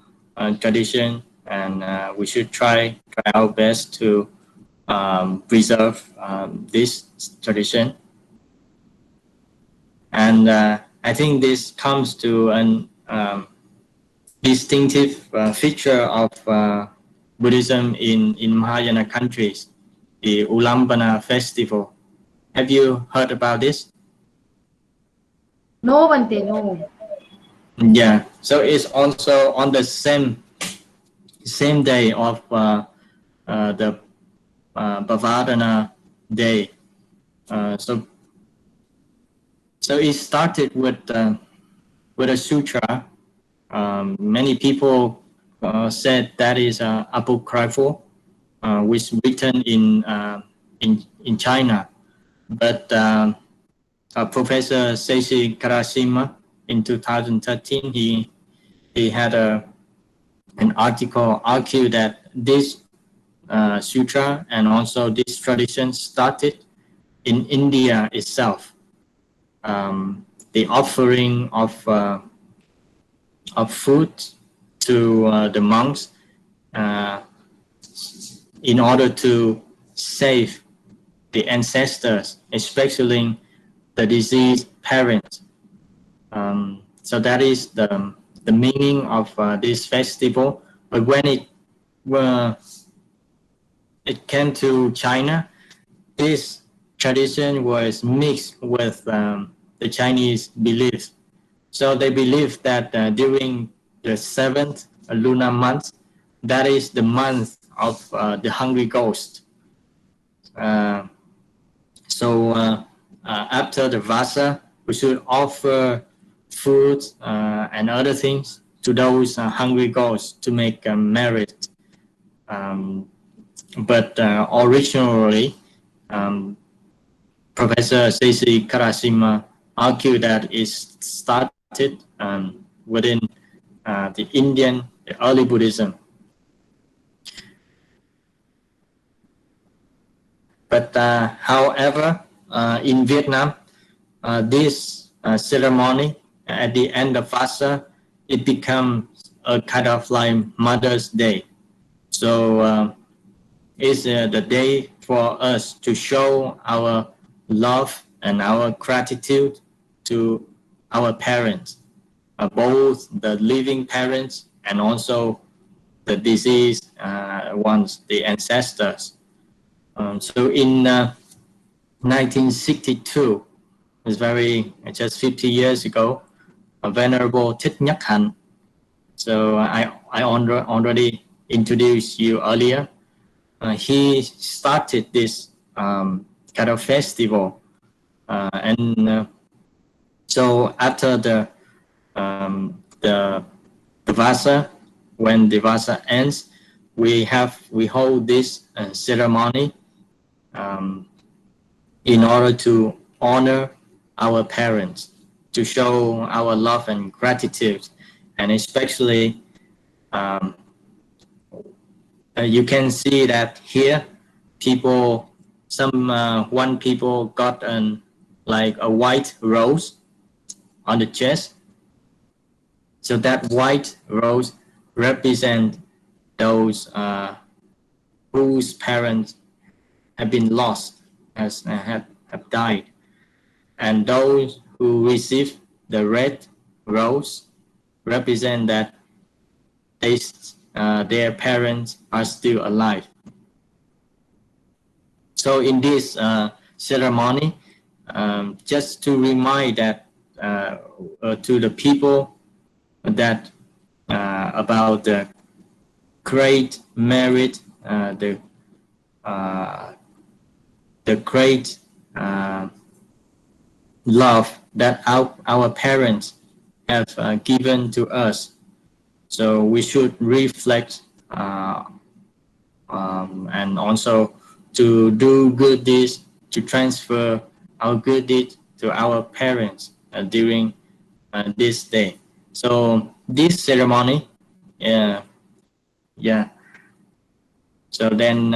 tradition, and we should try our best to preserve this tradition. And I think this comes to an distinctive feature of Buddhism in Mahayana countries, the Ulambana festival. Have you heard about this? No, Bante, no. Yeah, so it's also on the same day of the Bhavadana Day. So it started with a sutra. Many people said that is apocryphal, which written in China. But Professor Seishi Karashima in 2013, he had an article argue that this sutra and also this tradition started in India itself. The offering of food to the monks in order to save the ancestors, especially the deceased parents. So that is the meaning of this festival. But when it came to China, this tradition was mixed with the Chinese beliefs. So they believe that during the seventh lunar month, that is the month of the hungry ghost. After the Vasa, we should offer food and other things to those hungry ghosts to make merit. But originally, Professor Seishi Karashima argued that it started within the Indian early Buddhism. But however, in Vietnam, this ceremony at the end of Vasa, it becomes a kind of like Mother's Day. So it's the day for us to show our love and our gratitude to our parents, both the living parents and also the deceased ones, the ancestors. So in 1962, it's just 50 years ago, a Venerable Thích Nhất Hạnh. So I already introduced you earlier. He started this kind of festival, and so after the Vasa, when the Vasa ends, we hold this ceremony in order to honor our parents, to show our love and gratitude, and especially you can see that here one people got like a white rose on the chest. So that white rose represent those whose parents have been lost, have died, and those who receive the red rose represent that their parents are still alive. So in this ceremony, just to remind that to the people that about the great merit, the great love that our parents have given to us. So we should reflect and also to do good deeds, to transfer our good deeds to our parents during this day. So this ceremony, So then,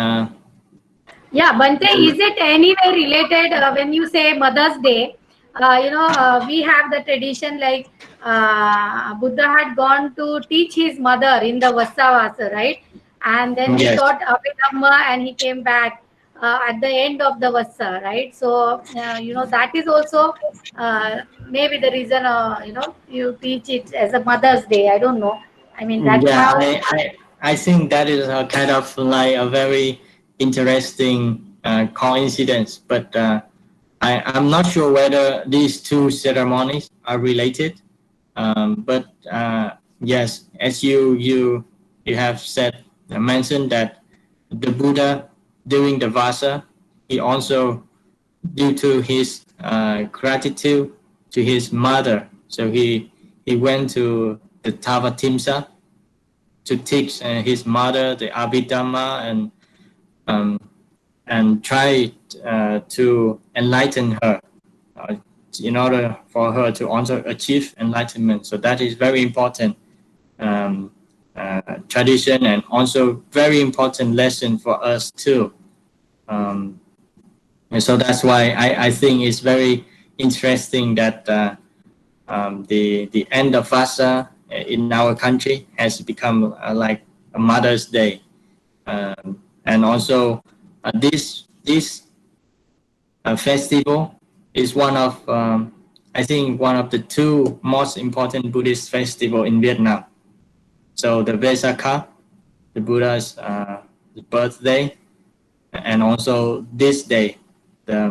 Bante, is it anyway related when you say Mother's Day? We have the tradition like Buddha had gone to teach his mother in the Vassavasa, right? And then he Yes. taught Abhidhamma and he came back at the end of the Vassa, right? So, that is also maybe the reason, you teach it as a Mother's Day. I don't know. I mean, that's Yeah, how. I think that is a kind of like a very interesting coincidence, but I'm not sure whether these two ceremonies are related. But yes, as you have said, mentioned that the Buddha during the Vasa, he also, due to his gratitude to his mother, so he went to the Tavatimsa to teach his mother the Abhidhamma and try to enlighten her in order for her to also achieve enlightenment. So that is very important tradition, and also very important lesson for us too. And so that's why I think it's very interesting that the end of Vasa in our country has become like a Mother's Day, and also this festival is one of I think one of the two most important Buddhist festival in Vietnam. So the Vesakha, the Buddha's birthday, and also this day, the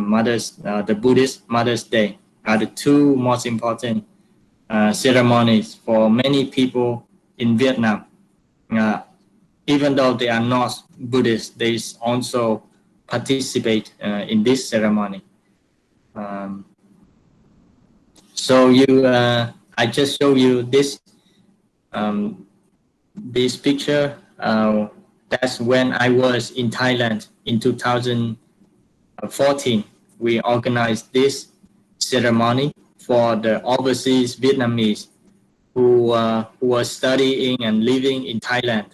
Buddhist Mother's Day, are the two most important ceremonies for many people in Vietnam. Even though they are not Buddhist, they also participate in this ceremony. So I just show you this picture. That's when I was in Thailand in 2014. We organized this ceremony for the overseas Vietnamese who were studying and living in Thailand.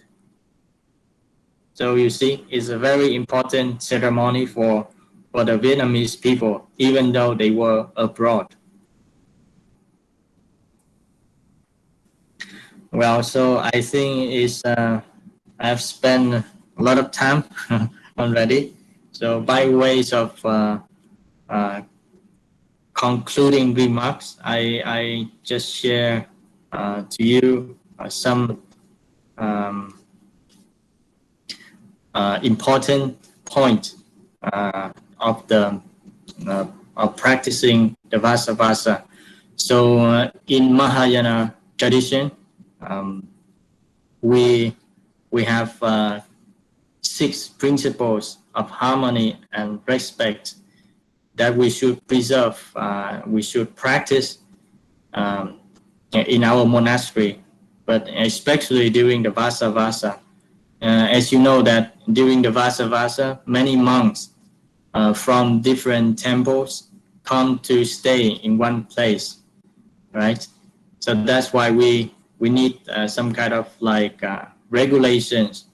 So you see, it's a very important ceremony for the Vietnamese people, even though they were abroad. Well, so I think I've spent a lot of time already. So by ways of concluding remarks, I just share to you some important point of practicing the Vasa. So in Mahayana tradition, we have 6 principles of harmony and respect that we should preserve, we should practice in our monastery, but especially during the Vasa. As you know that during the Vasa, many monks from different temples come to stay in one place, right? So that's why we need some kind of like regulations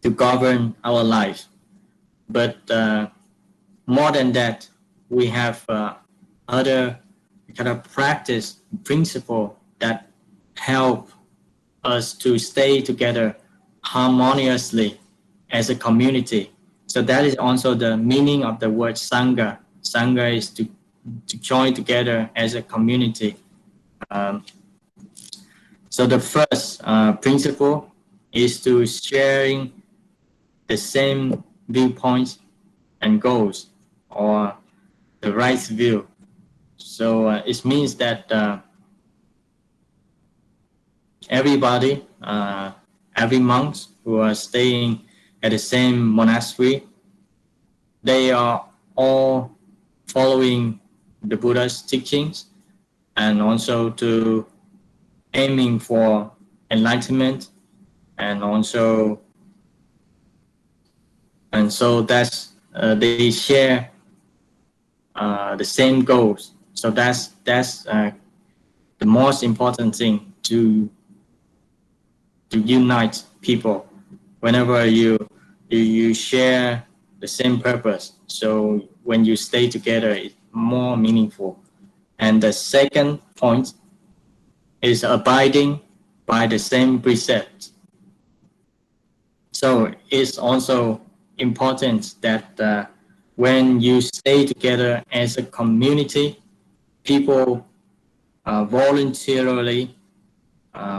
to govern our life. But more than that, we have other kind of practice principle that help us to stay together harmoniously as a community. So that is also the meaning of the word Sangha. Sangha is to join together as a community. So the first principle is to sharing the same viewpoints and goals, or the right view. So it means that everybody, every monks who are staying at the same monastery, they are all following the Buddha's teachings, and also to aiming for enlightenment, and so that's they share the same goals. So that's the most important thing to unite people. Whenever you share the same purpose, so when you stay together, it's more meaningful. And the second point is abiding by the same precepts. So it's also important that when you stay together as a community, people voluntarily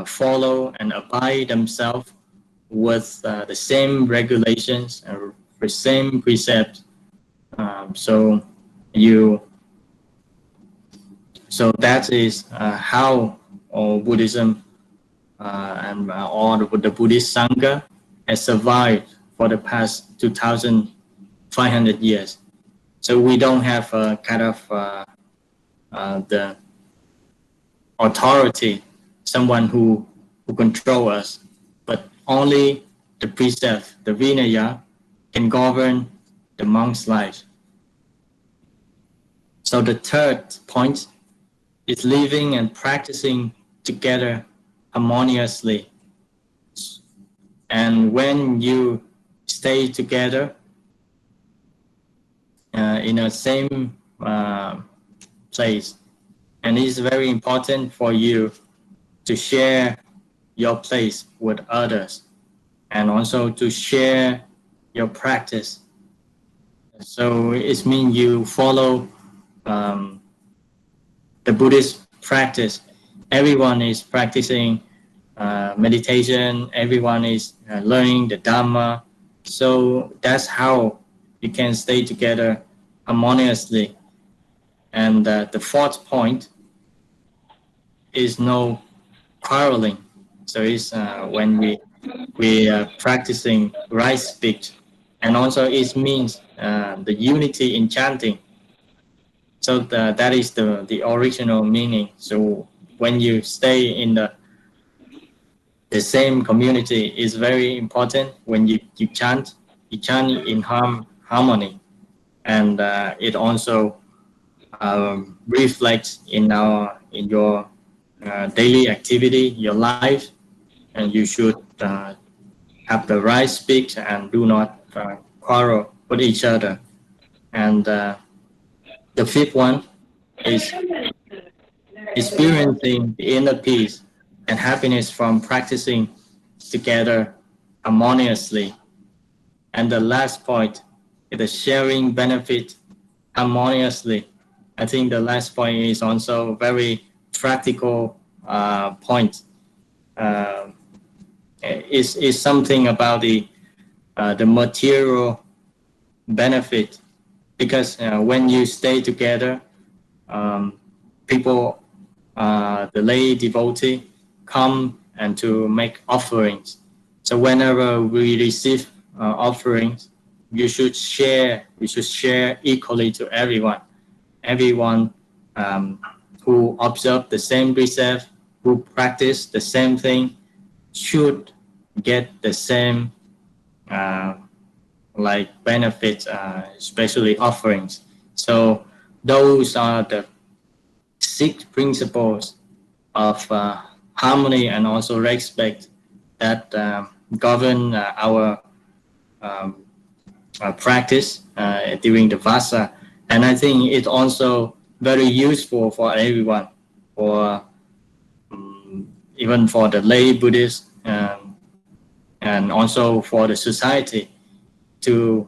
follow and abide themselves with the same regulations and the same precepts. So that is how Buddhism and all the Buddhist Sangha has survived for the past 2,500 years. So we don't have a kind of the authority, someone who control us, but only the precept, the Vinaya, can govern the monk's life. So the third point is living and practicing together harmoniously. And when you stay together in the same place, and it's very important for you to share your place with others and also to share your practice. So it means you follow the Buddhist practice. Everyone is practicing meditation, everyone is learning the Dhamma. So that's how you can stay together harmoniously. And the fourth point is no quarreling. So it's when we are practicing right speech, and also it means the unity in chanting. So that is the original meaning. So when you stay in the same community, is very important. When you chant in harmony, and it also reflects in your daily activity, your life, and you should have the right speech and do not quarrel with each other. And the fifth one is experiencing the inner peace and happiness from practicing together harmoniously. And the last point is the sharing benefit harmoniously. I think the last point is also very practical point. Is something about the material benefit, because when you stay together, people, the lay devotee, come and to make offerings. So whenever we receive offerings, you should share equally to everyone. Everyone who observe the same precept, who practice the same thing, should get the same like benefits, especially offerings. So those are the 6 principles of harmony and also respect that govern our practice during the Vasa. And I think it's also very useful for everyone, for even for the lay Buddhists, and also for the society to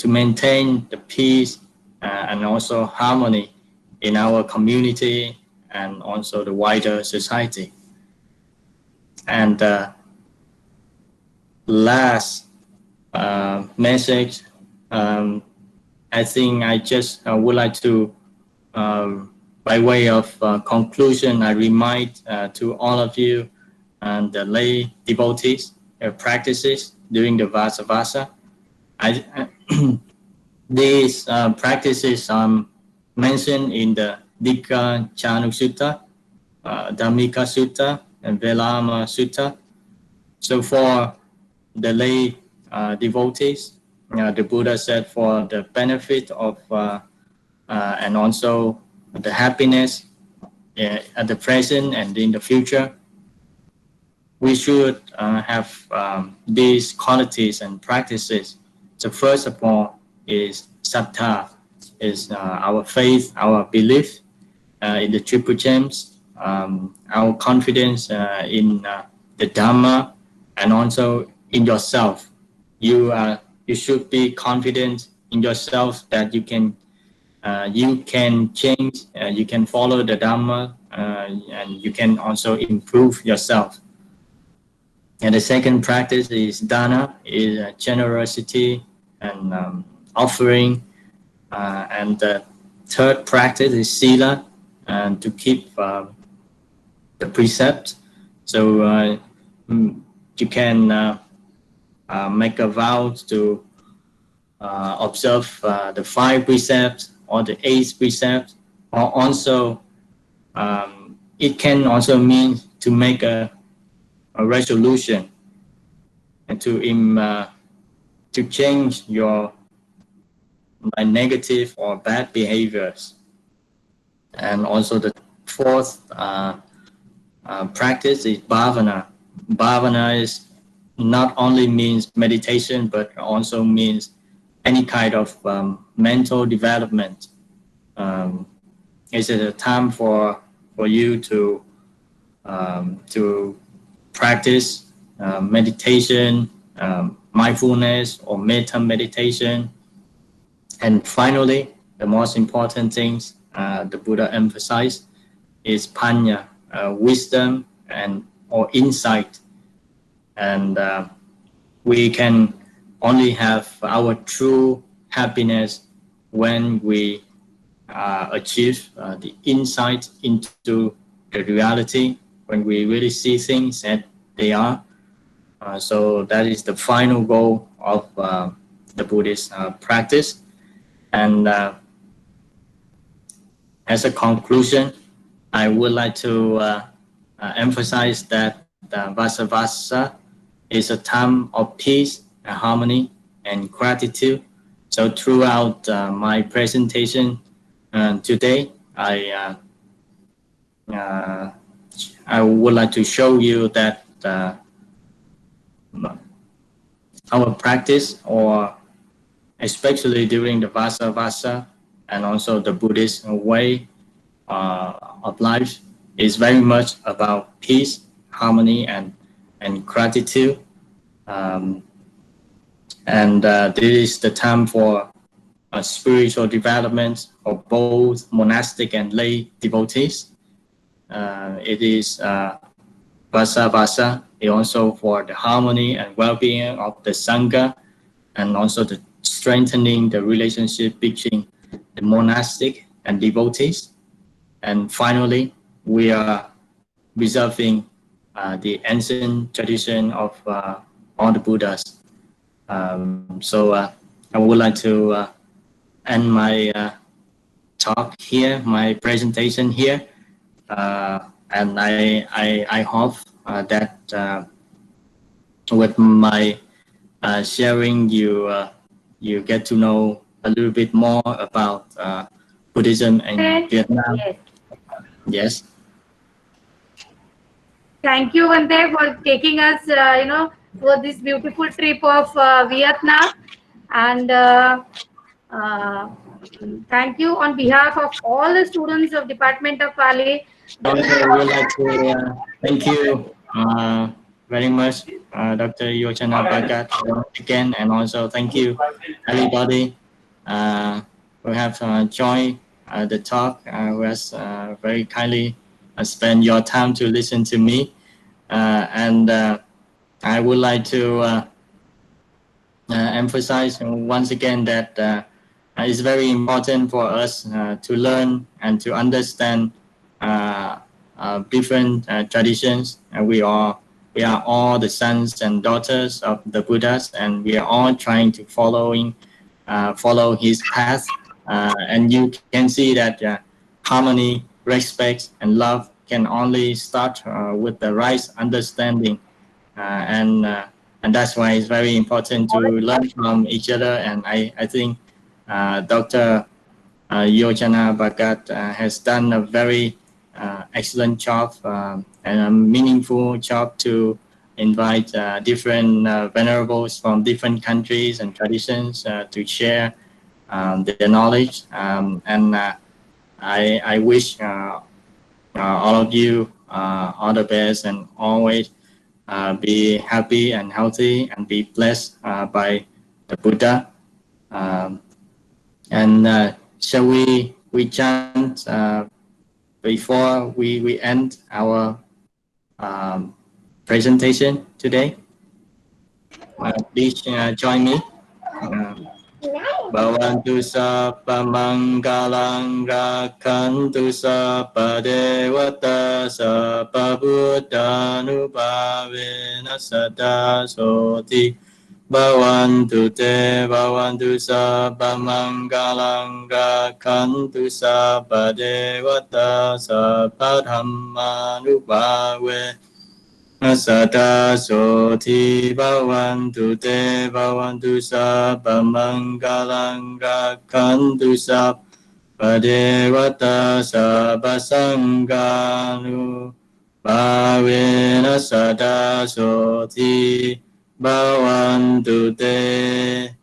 maintain the peace and also harmony in our community and also the wider society. And last message, I think I just would like to, by way of conclusion, I remind to all of you and the lay devotees practices during the Vasa. These practices are mentioned in the Dikka Chanu Sutta, Dhammika Sutta, and Velama Sutta. So for the lay devotees, the Buddha said for the benefit of and also the happiness at the present and in the future, we should have these qualities and practices. So first of all is saddha, is our faith, our belief in the Triple Gems, our confidence in the Dhamma, and also in yourself. You should be confident in yourself that you can change, you can follow the Dhamma, and you can also improve yourself. And the second practice is dana, is generosity and offering. And the third practice is sila, and to keep the precept. So you can make a vow to observe the 5 precepts or the 8 precepts, or also it can also mean to make a resolution and to change your negative or bad behaviors. And also the fourth practice is bhavana. Bhavana is not only means meditation, but also means any kind of mental development. It's a time for you to practice meditation, mindfulness, or metta meditation. And finally, the most important things the Buddha emphasized is panya, wisdom and or insight. And we can only have our true happiness when we achieve the insight into the reality, when we really see things as they are. So that is the final goal of the Buddhist practice. And as a conclusion, I would like to emphasize that Vasavasa is a time of peace and harmony and gratitude. So throughout my presentation today, I would like to show you that our practice, or especially during the Vasavasa and also the Buddhist way of life, is very much about peace, harmony, and gratitude. And this is the time for spiritual development of both monastic and lay devotees. It is Vasavasa, also for the harmony and well-being of the Sangha, and also the strengthening the relationship between the monastic and devotees. And finally, we are preserving the ancient tradition of all the Buddhas. So I would like to end my talk here, my presentation here, and I hope that with my sharing, you get to know a little bit more about Buddhism in Vietnam. Yes. Yes. Thank you, Vande, for taking us, for this beautiful trip of Vietnam. And thank you on behalf of all the students of Department of Pali. Also, I would like to thank you very much, Dr. Yochana Bhagat, again, and also thank you, everybody who have joined the talk, who has very kindly spent your time to listen to me. And I would like to emphasize once again that it's very important for us to learn and to understand different traditions. And we are all the sons and daughters of the Buddhas, and we are all trying to follow his path. And you can see that harmony, respect, and love can only start with the right understanding, and that's why it's very important to learn from each other. And I think Dr. Yochana Bhagat has done a very excellent job and a meaningful job to invite different venerables from different countries and traditions to share their knowledge. And I wish all of you all the best, and always be happy and healthy and be blessed by the Buddha. And shall we chant before we end our presentation today? Please join me. Bhavantu sabba mangalang rakhantu sabba devata sabba buddhanubhavena sada soti Bhavantu te bhavantu sabba mangalang rakhantu sabba devata sabba dhammanubhave Asata soti bhavantu te bhavantu sabba mangalang rakhantu sabba devata sabba sanghanu bhavena sada soti bhavantu te